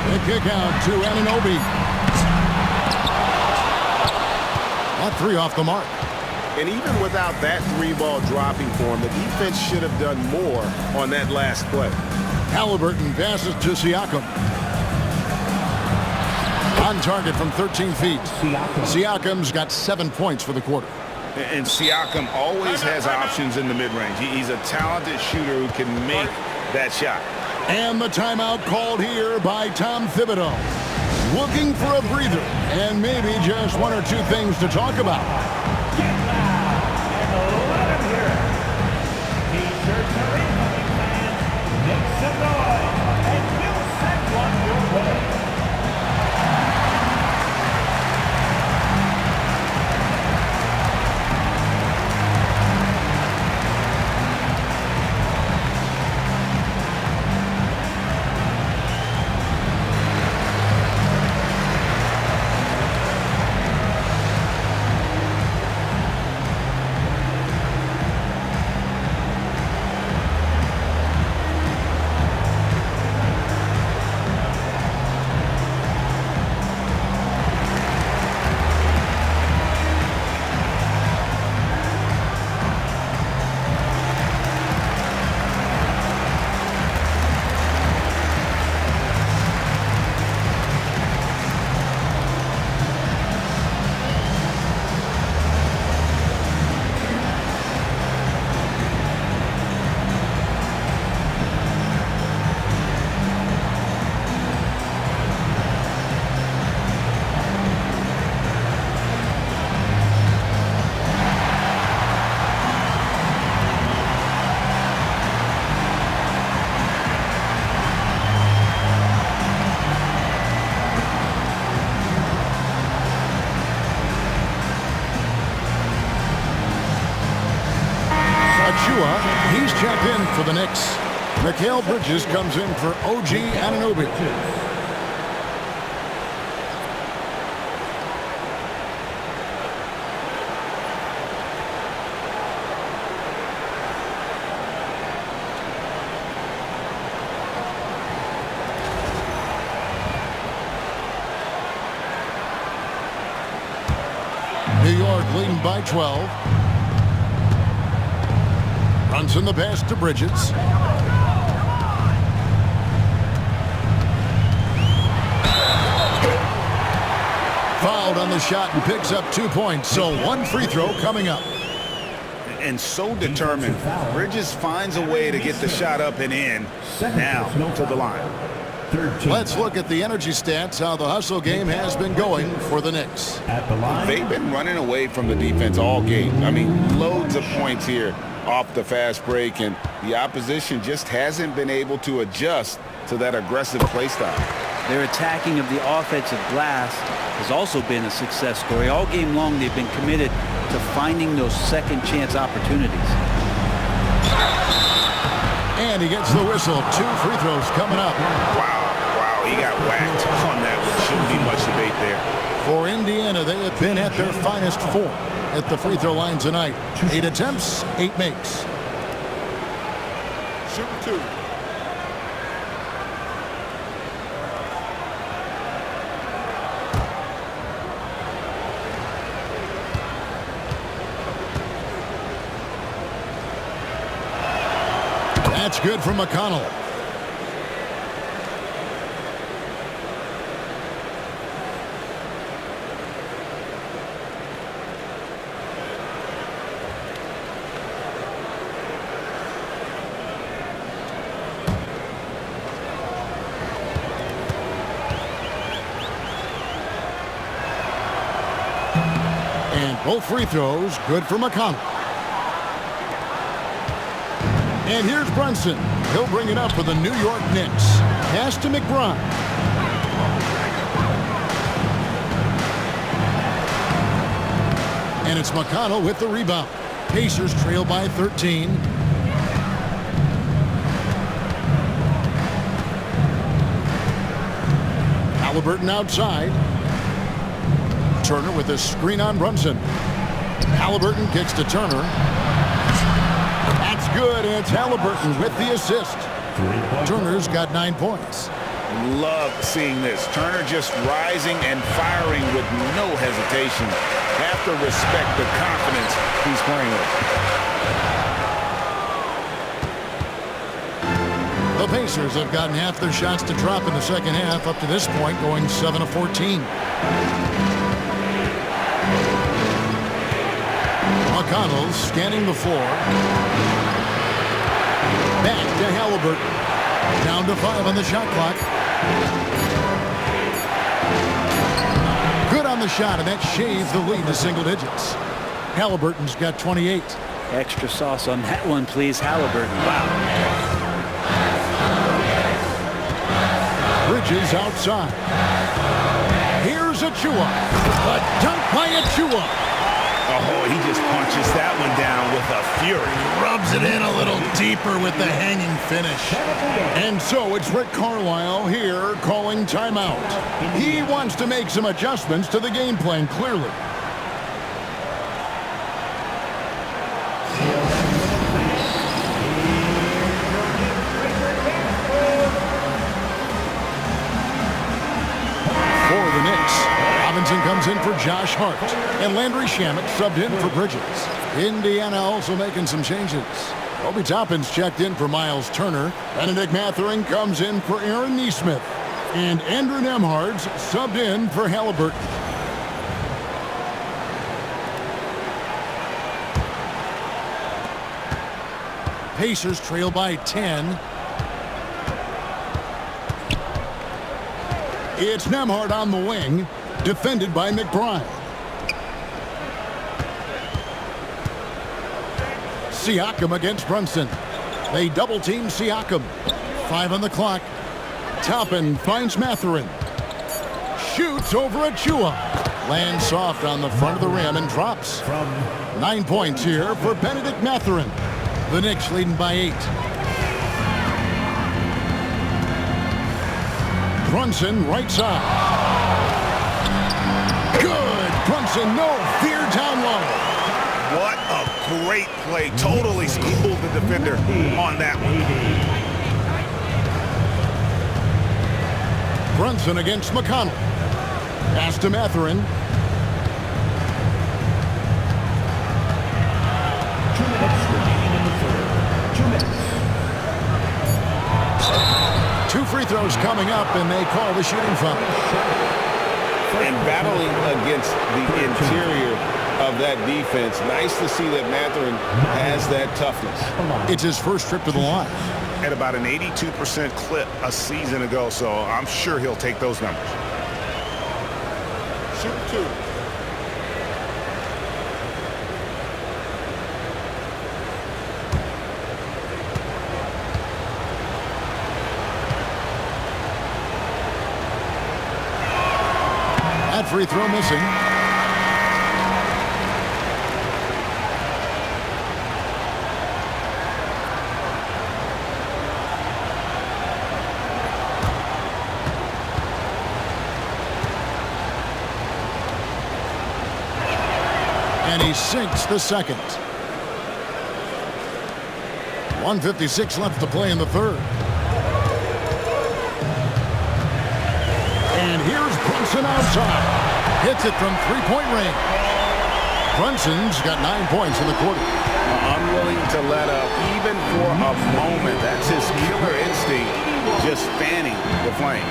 The kick out to Anunoby. That 3 off the mark. And even without that 3-ball dropping for him, the defense should have done more on that last play. Halliburton passes to Siakam. On target from 13 feet. Siakam's got 7 points for the quarter. And Siakam always has options in the mid-range. He's a talented shooter who can make that shot. And the timeout called here by Tom Thibodeau. Looking for a breather and maybe just 1 or 2 things to talk about. Achua, he's checked in for the Knicks. Mikal Bridges comes in for OG Anunoby. New York leading by 12. Runs in the pass to Bridges. Fouled on the shot and picks up 2 points. So one free throw coming up. And so determined. Bridges finds a way to get the shot up and in. Now to the line. Let's look at the energy stats, how the hustle game has been going for the Knicks. They've been running away from the defense all game. I mean, loads of points here off the fast break, and the opposition just hasn't been able to adjust to that aggressive play style. Their attacking of the offensive glass has also been a success story. All game long, they've been committed to finding those second chance opportunities. And he gets the whistle. 2 free throws coming up. Wow, he got whacked on that one. Shouldn't be much debate there. For Indiana, they have been at their finest 4 at the free throw line tonight. 8 attempts, 8 makes. Shoot 2. That's good from McConnell. And both free throws good for McConnell. And here's Brunson. He'll bring it up for the New York Knicks. Pass to McBride. And it's McConnell with the rebound. Pacers trail by 13. Halliburton outside. Turner with a screen on Brunson. Halliburton kicks to Turner. That's good, and it's Halliburton with the assist. Turner's got 9 points. Love seeing this. Turner just rising and firing with no hesitation. Have to respect the confidence he's playing with. The Pacers have gotten half their shots to drop in the second half up to this point, going 7 of 14. McConnell scanning the floor. Back to Halliburton. Down to 5 on the shot clock. Good on the shot, and that shaves the lead to single digits. Halliburton's got 28. Extra sauce on that one, please, Halliburton. Wow. Bridges outside. Here's Achua. A dunk by Achua. Oh, he just punches that one down with a fury. Rubs it in a little deeper with the hanging finish. And so it's Rick Carlisle here calling timeout. He wants to make some adjustments to the game plan, clearly. For the Knicks, Robinson comes in for Josh Hart, and Landry Shamet subbed in for Bridges. Indiana also making some changes. Obi Toppin's checked in for Miles Turner. Benedict Mathurin comes in for Aaron Nesmith. And Andrew Nembhard's subbed in for Halliburton. Pacers trail by 10. It's Nembhard on the wing, defended by McBride. Siakam against Brunson. They double-team Siakam. 5 on the clock. Toppin finds Mathurin. Shoots over Achua. Lands soft on the front of the rim and drops. 9 points here for Benedict Mathurin. The Knicks leading by 8. Brunson, right side. Good. Brunson, no fear down low. What a great play. Totally schooled the defender on that one. Brunson against McConnell. Pass to Mathurin. 2 minutes remaining in the third. 2 minutes. 2 free throws coming up, and they call the shooting foul. And battling against the interior of that defense. Nice to see that Mathurin has that toughness. It's his first trip to the line. At about an 82% clip a season ago, so I'm sure he'll take those numbers. Shoot 2. That free throw missing. And he sinks the second. 1:56 left to play in the third. And here's Brunson outside. Hits it from three-point range. Brunson's got 9 points in the quarter. Unwilling to let up even for a moment. That's his killer instinct, just fanning the flame.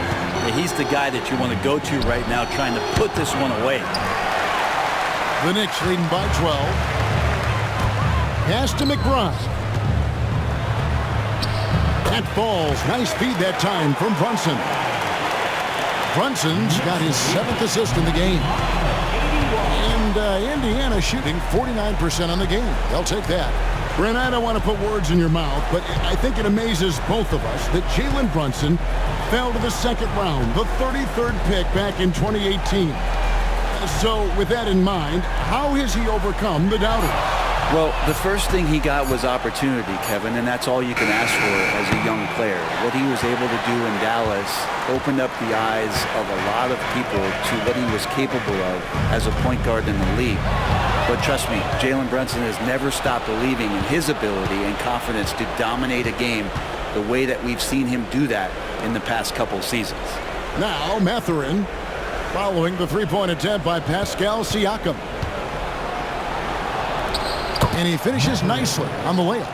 Yeah, he's the guy that you want to go to right now, trying to put this one away. The Knicks leading by 12. Pass to McBride. That falls. Nice feed that time from Brunson. Brunson's got his 7th assist in the game. And Indiana shooting 49% on the game. They'll take that. Brent, I don't want to put words in your mouth, but I think it amazes both of us that Jalen Brunson fell to the second round, the 33rd pick back in 2018. So with that in mind, how has he overcome the doubters? Well, the first thing he got was opportunity, Kevin, and that's all you can ask for as a young player. What he was able to do in Dallas opened up the eyes of a lot of people to what he was capable of as a point guard in the league. But trust me, Jalen Brunson has never stopped believing in his ability and confidence to dominate a game the way that we've seen him do that in the past couple seasons. Now, Mathurin following the three-point attempt by Pascal Siakam. And he finishes nicely on the layup.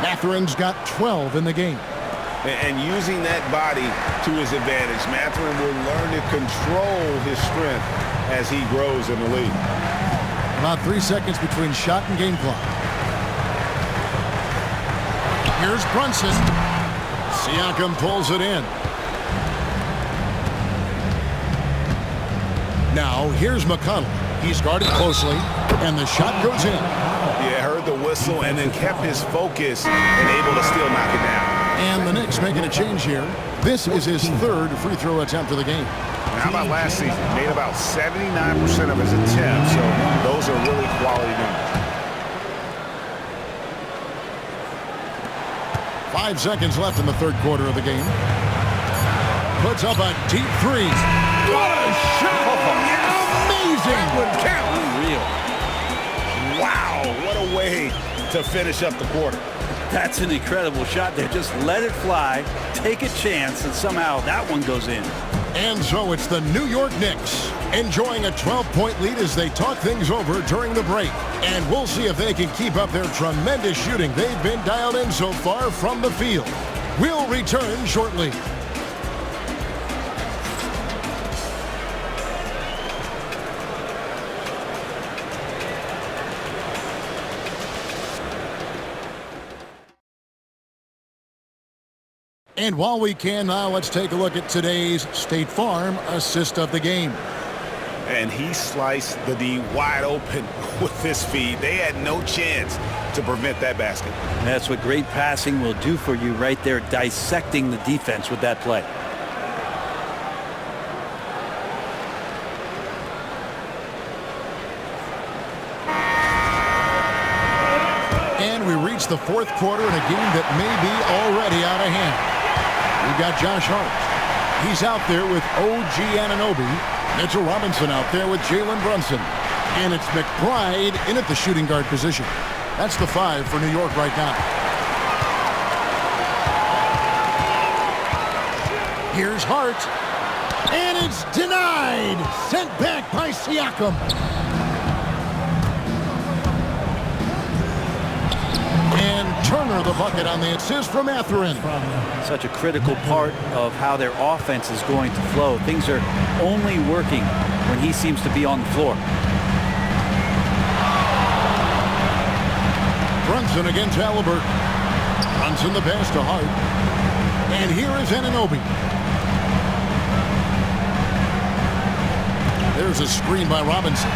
Mathurin's got 12 in the game. And using that body to his advantage, Mathurin will learn to control his strength as he grows in the league. About 3 seconds between shot and game clock. Here's Brunson. Siakam pulls it in. Now, here's McConnell. He's guarded closely, and the shot goes in. Yeah, heard the whistle and then kept his focus and able to still knock it down. And the Knicks making a change here. This is his 3rd free throw attempt of the game. And how about last season? Made about 79% of his attempts, so those are really quality numbers. 5 seconds left in the third quarter of the game. Puts up a deep 3. What a shot! Amazing! Would count. Unreal. Wow, what a way to finish up the quarter. That's an incredible shot there. Just let it fly, take a chance, and somehow that one goes in. And so it's the New York Knicks enjoying a 12-point lead as they talk things over during the break. And we'll see if they can keep up their tremendous shooting they've been dialed in so far from the field. We'll return shortly. And while we can now, let's take a look at today's State Farm assist of the game. And he sliced the D wide open with his feed. They had no chance to prevent that basket. That's what great passing will do for you right there, dissecting the defense with that play. It's the fourth quarter in a game that may be already out of hand. We've got Josh Hart. He's out there with OG Anunoby. Mitchell Robinson out there with Jalen Brunson. And it's McBride in at the shooting guard position. That's the 5 for New York right now. Here's Hart. And it's denied. Sent back by Siakam. And Turner the bucket on the assist from Mathurin. Such a critical part of how their offense is going to flow. Things are only working when he seems to be on the floor. Brunson against Halliburton. Brunson the pass to Hart. And here is Anunoby. There's a screen by Robinson.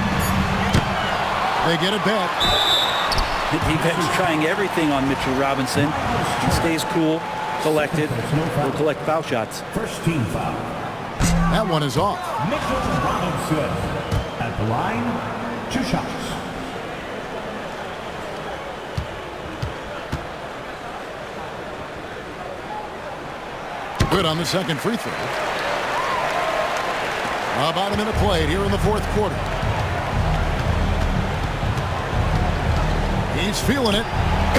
They get it back. Defense trying everything on Mitchell Robinson. He stays cool, collected. Will collect foul shots. First team foul. That one is off. Mitchell Robinson at the line. 2 shots. Good on the second free throw. About a minute played here in the fourth quarter. He's feeling it.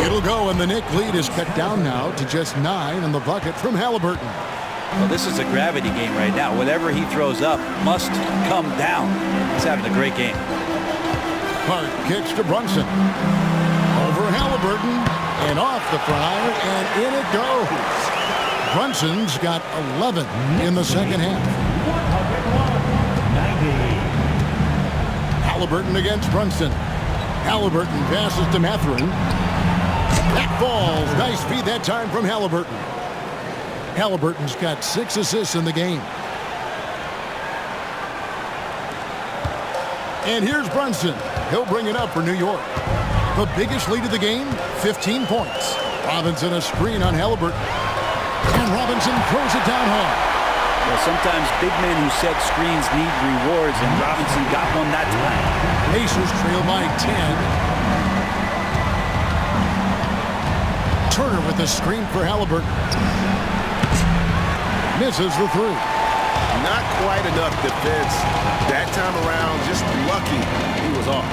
It'll go, and the Knicks lead is cut down now to just 9 in the bucket from Halliburton. Well, this is a gravity game right now. Whatever he throws up must come down. He's having a great game. Hart kicks to Brunson. Over Halliburton and off the front iron, and in it goes. Brunson's got 11 in the second half. 90. Halliburton against Brunson. Halliburton passes to Mathurin. That falls. Nice feed that time from Halliburton. Halliburton's got 6 assists in the game. And here's Brunson. He'll bring it up for New York. The biggest lead of the game, 15 points. Robinson a screen on Halliburton. And Robinson throws it down hard. Well, sometimes big men who set screens need rewards, and Robinson got one that time. Pacers trail by 10. Turner with the screen for Halliburton. Misses the 3. Not quite enough defense that time around. Just lucky he was off.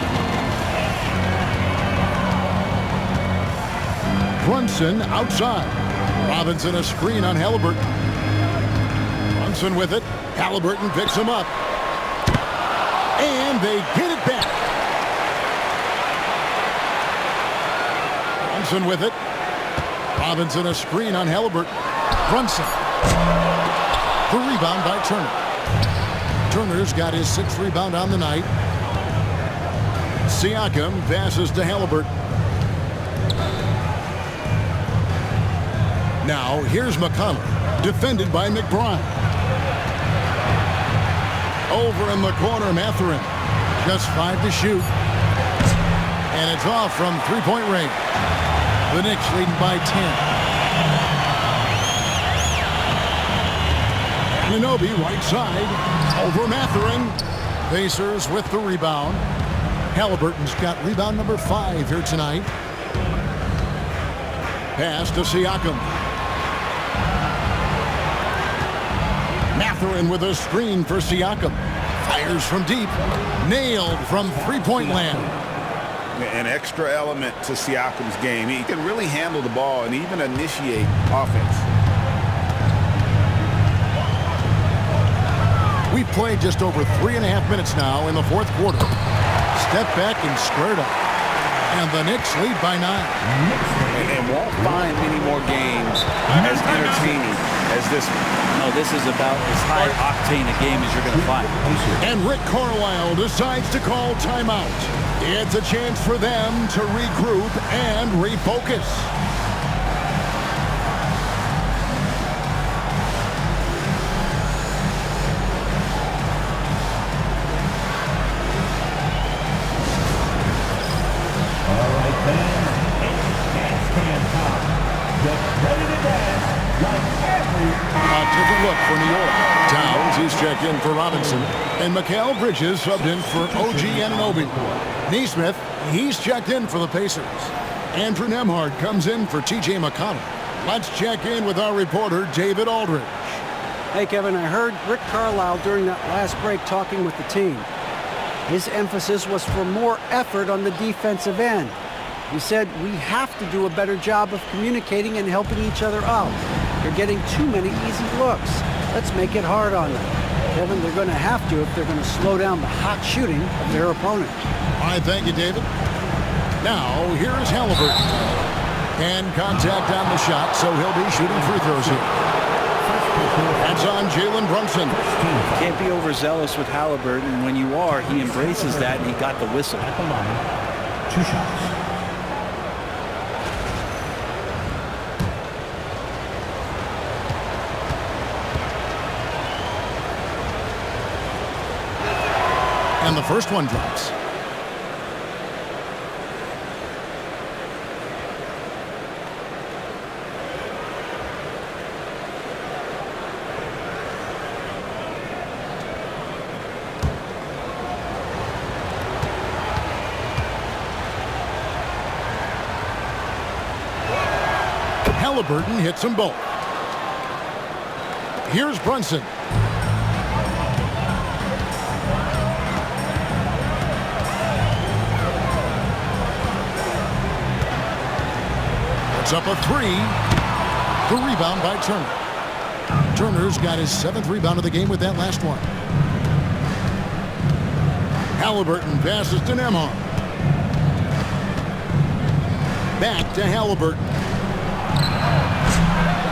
Brunson outside. Robinson a screen on Halliburton. Brunson with it. Halliburton picks him up. And they get it back. Brunson with it. Robinson a screen on Halliburton. Brunson. The rebound by Turner. Turner's got his 6th rebound on the night. Siakam passes to Halliburton. Now, here's McConnell, defended by McBride. Over in the corner, Mathurin. Just 5 to shoot. And it's off from 3-point range. The Knicks leading by 10. Anunoby, right side. Over Mathurin. Pacers with the rebound. Halliburton's got rebound number 5 here tonight. Pass to Siakam. Mathurin with a screen for Siakam. Fires from deep. Nailed from 3-point land. An extra element to Siakam's game. He can really handle the ball and even initiate offense. We've played just over 3.5 minutes now in the fourth quarter. Step back and squared up. And the Knicks lead by 9. And won't find many more games as entertaining as this one. No, this is about as high octane a game as you're going to find. And Rick Carlisle decides to call timeout. It's a chance for them to regroup and refocus. All right, then. It's dance can time. Get ready to dance like every... A different look for New York. Towns, he's checked in for Robinson. And Mikal Bridges subbed in for OG Anunoby. Nesmith, he's checked in for the Pacers. Andrew Nembhard comes in for T.J. McConnell. Let's check in with our reporter, David Aldridge. Hey, Kevin, I heard Rick Carlisle during that last break talking with the team. His emphasis was for more effort on the defensive end. He said, we have to do a better job of communicating and helping each other out. They're getting too many easy looks. Let's make it hard on them. Kevin, they're going to have to if they're going to slow down the hot shooting of their opponent. All right, thank you, David. Now, here's Halliburton. And contact on the shot, so he'll be shooting free throws here. That's on Jalen Brunson. Can't be overzealous with Halliburton. When you are, he embraces that, and he got the whistle. At the line, 2 shots. And the first one drops. Halliburton hits them both. Here's Brunson. Puts up a 3. The rebound by Turner. Turner's got his 7th rebound of the game with that last one. Halliburton passes to Nembhard. Back to Halliburton.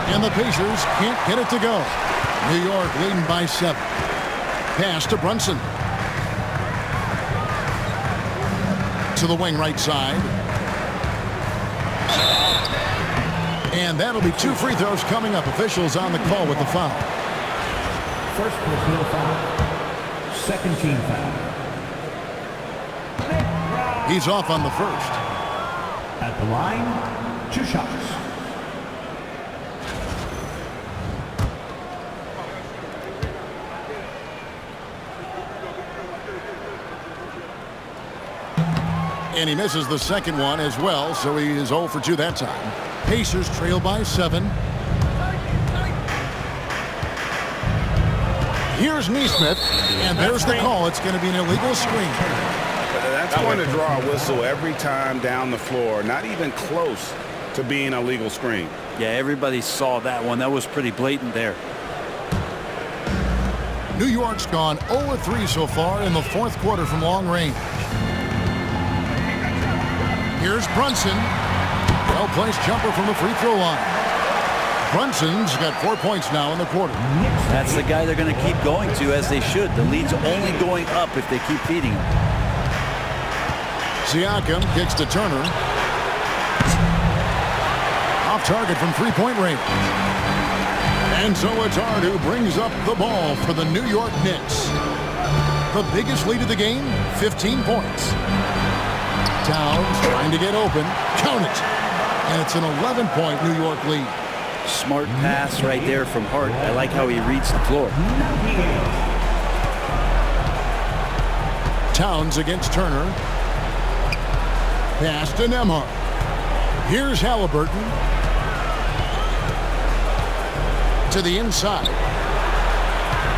And the Pacers can't get it to go. New York leading by 7. Pass to Brunson. To the wing right side. And that'll be 2 free throws coming up. Officials on the call with the foul. First personal foul. Second team foul. He's off on the first. At the line, 2 shots. And he misses the second one as well, so he is 0 for 2 that time. Pacers trail by 7. Here's Neesmith, and there's the call. It's going to be an illegal screen. That's going to draw a whistle every time down the floor. Not even close to being a legal screen. Yeah, everybody saw that one. That was pretty blatant there. New York's gone 0-3 so far in the 4th quarter from long range. Here's Brunson. Well-placed jumper from the free throw line. Brunson's got 4 points now in the quarter. That's the guy they're going to keep going to, as they should. The lead's only going up if they keep feeding him. Siakam kicks to Turner. Off target from three-point range. And so it's Hart who brings up the ball for the New York Knicks. The biggest lead of the game, 15 points. Towns trying to get open. Count it. And it's an 11-point New York lead. Smart pass right there from Hart. I like how he reads the floor. Towns against Turner. Pass to Nembhard. Here's Halliburton. To the inside.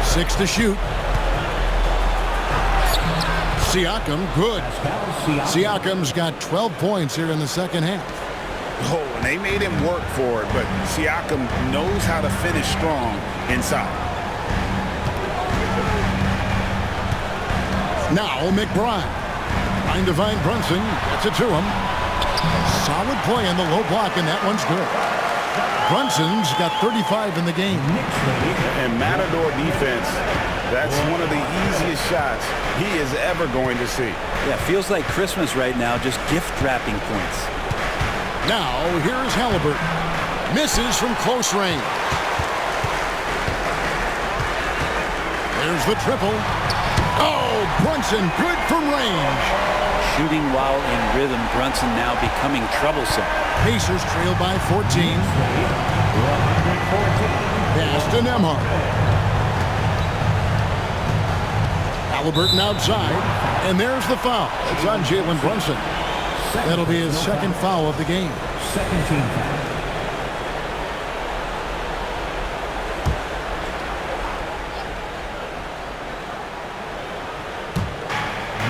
6 to shoot. Siakam, good. Siakam's got 12 points here in the second half. Oh, and they made him work for it, but Siakam knows how to finish strong inside. Now McBride. Trying to find Brunson. Gets it to him. Solid play in the low block, and that one's good. Brunson's got 35 in the game. And Matador defense, that's one of the easiest shots he is ever going to see. Yeah, feels like Christmas right now, just gift wrapping points. Now, here's Halliburton. Misses from close range. There's the triple. Oh, Brunson, good from range. Shooting while in rhythm, Brunson now becoming troublesome. Pacers trail by 14. Pass to Nembhard. Halliburton outside, and there's the foul. It's on Jalen Brunson. That'll be his second foul of the game. Second team foul.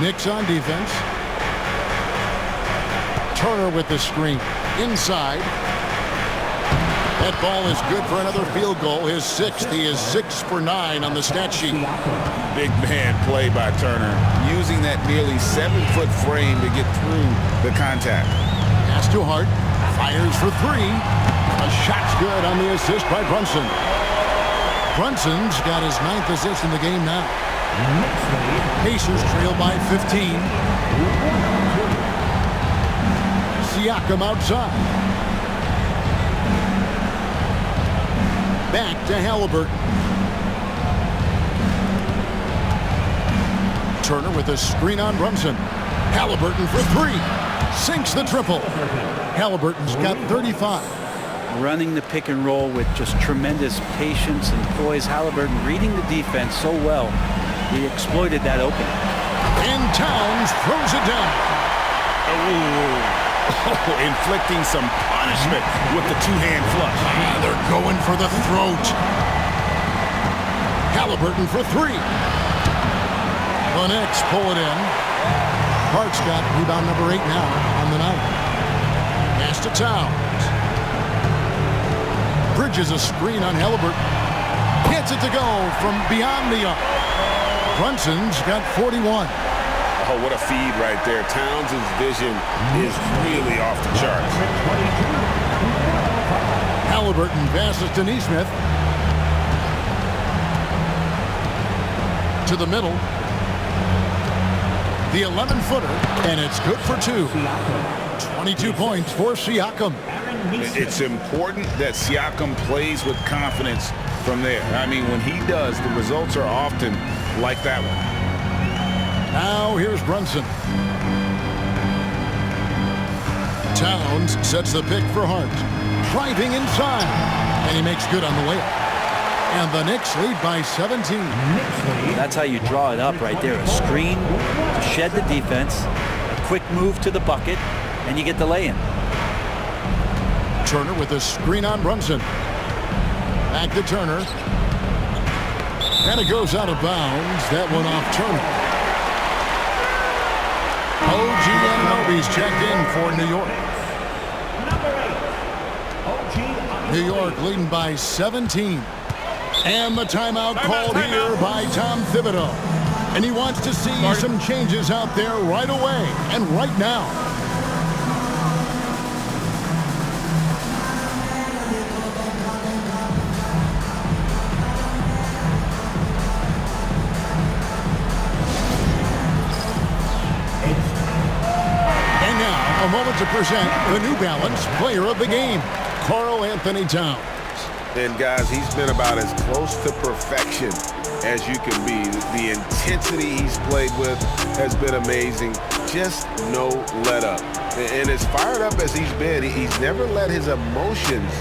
Knicks on defense. Turner with the screen. Inside. That ball is good for another field goal. His sixth. He is 6 for 9 on the stat sheet. Big man play by Turner, using that nearly 7-foot frame to get through the contact. Pass to Hart. Fires for 3. A shot's good on the assist by Brunson. Brunson's got his 9th assist in the game now. Pacers trail by 15. Siakam outside. Back to Halliburton. Turner with a screen on Brunson. Halliburton for 3. Sinks the triple. Halliburton's got 35. Running the pick and roll with just tremendous patience and poise. Halliburton reading the defense so well. He exploited that opening. And Towns throws it down. Inflicting some punishment with the two-hand flush. They're going for the throat. Halliburton for 3. The Knicks pull it in. Hart's got rebound number 8 now on the night. Pass to Towns. Bridges a screen on Halliburton. Gets it to go from beyond the arc. Brunson's got 41. Oh, what a feed right there. Towns' vision is really off the charts. Halliburton passes to Neesmith. To the middle. The 11-footer, and it's good for 2. 22 points for Siakam. It's important that Siakam plays with confidence from there. I mean, when he does, the results are often like that one. Now here's Brunson. Towns sets the pick for Hart. Driving inside. And he makes good on the layup. And the Knicks lead by 17. That's how you draw it up right there. A screen to shed the defense, a quick move to the bucket, and you get the lay-in. Turner with a screen on Brunson. Back to Turner. And it goes out of bounds. That one off Turner. OG Anunoby's checked in for New York. New York leading by 17. And the timeout called here by Tom Thibodeau. And he wants to see some changes out there right away and right now. And now, a moment to present the New Balance Player of the Game, Karl Anthony Towns. And guys, he's been about as close to perfection as you can be. The intensity he's played with has been amazing. Just no let up. And as fired up as he's been, he's never let his emotions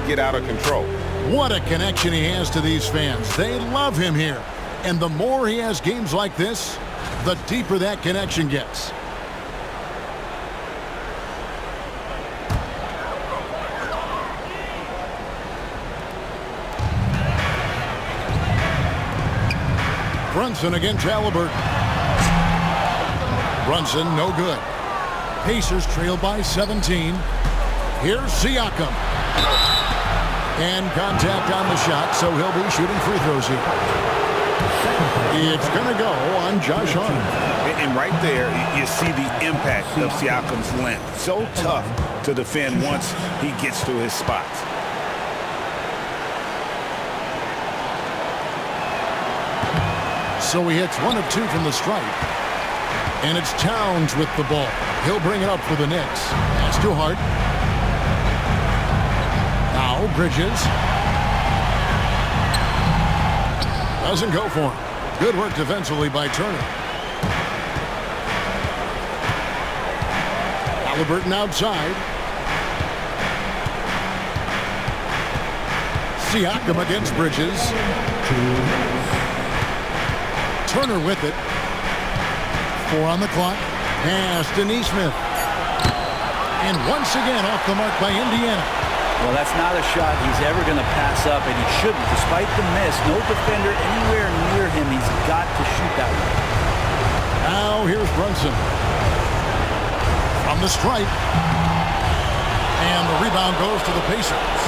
get out of control. What a connection he has to these fans. They love him here. And the more he has games like this, the deeper that connection gets. Brunson against Halliburton. Brunson, no good. Pacers trail by 17. Here's Siakam. And contact on the shot, so he'll be shooting free throws here. It's going to go on Josh Hart. And right there, you see the impact of Siakam's length. So tough to defend once he gets to his spots. So he hits 1 of 2 from the stripe. And it's Towns with the ball. He'll bring it up for the Knicks. Pass to Hart. Now Bridges. Doesn't go for him. Good work defensively by Turner. Halliburton outside. Siakam against Bridges. Turner with it. 4 on the clock. Pass to Neesmith. And once again off the mark by Indiana. Well, that's not a shot he's ever going to pass up, and he shouldn't. Despite the miss, no defender anywhere near him. He's got to shoot that one. Now here's Brunson. From the stripe. And the rebound goes to the Pacers.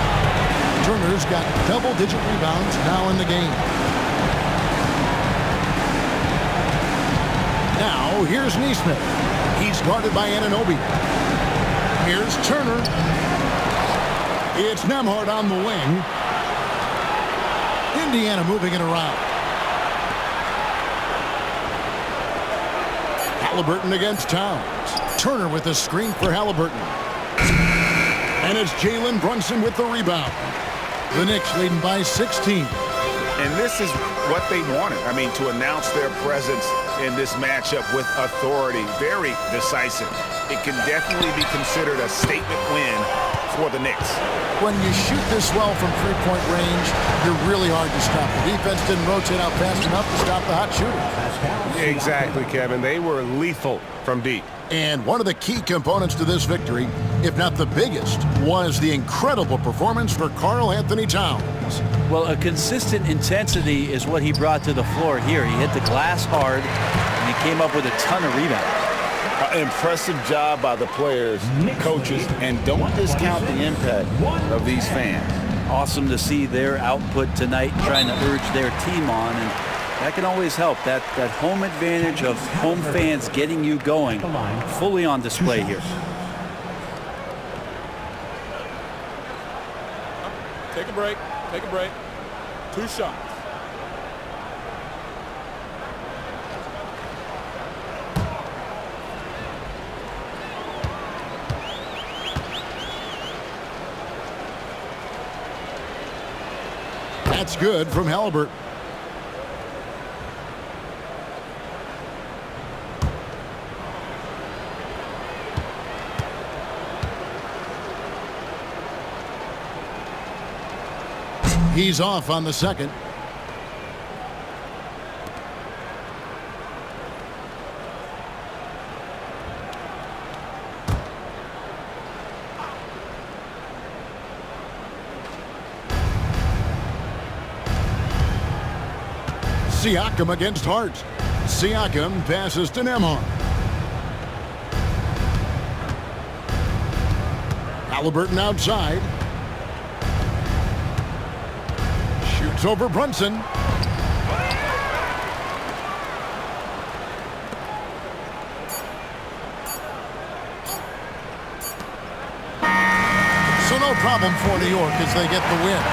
Turner's got double-digit rebounds now in the game. Now here's Neesmith. He's guarded by Anunoby. Here's Turner. It's Nembhard on the wing. Indiana moving it around. Halliburton against Towns. Turner with the screen for Halliburton. And it's Jalen Brunson with the rebound. The Knicks leading by 16. And this is what they wanted. I mean, to announce their presence in this matchup with authority. Very decisive. It can definitely be considered a statement win for the Knicks. When you shoot this well from three-point range, you're really hard to stop. The defense didn't rotate out fast enough to stop the hot shooter. Exactly, Kevin. They were lethal from deep. And one of the key components to this victory, if not the biggest, was the incredible performance for Karl Anthony Towns. Well, a consistent intensity is what he brought to the floor here. He hit the glass hard, and he came up with a ton of rebounds. Impressive job by the players, coaches, and don't discount the impact of these fans. Awesome to see their output tonight, trying to urge their team on, and that can always help. That home advantage of home fans getting you going, fully on display here. Take a break. Take a break. 2 shots. That's good from Halliburton. He's off on the second. Siakam against Hart. Siakam passes to Nembhard. Halliburton outside. Shoots over Brunson. So no problem for New York as they get the win.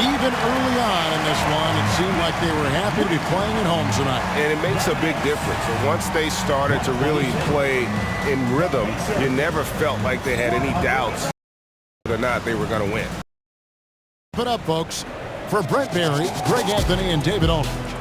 Even early on in this one, it seemed like they were happy to be playing at home tonight. And it makes a big difference. And once they started to really play in rhythm, you never felt like they had any doubts whether or not they were going to win. Put up, folks. For Brent Barry, Greg Anthony, and David Aldridge,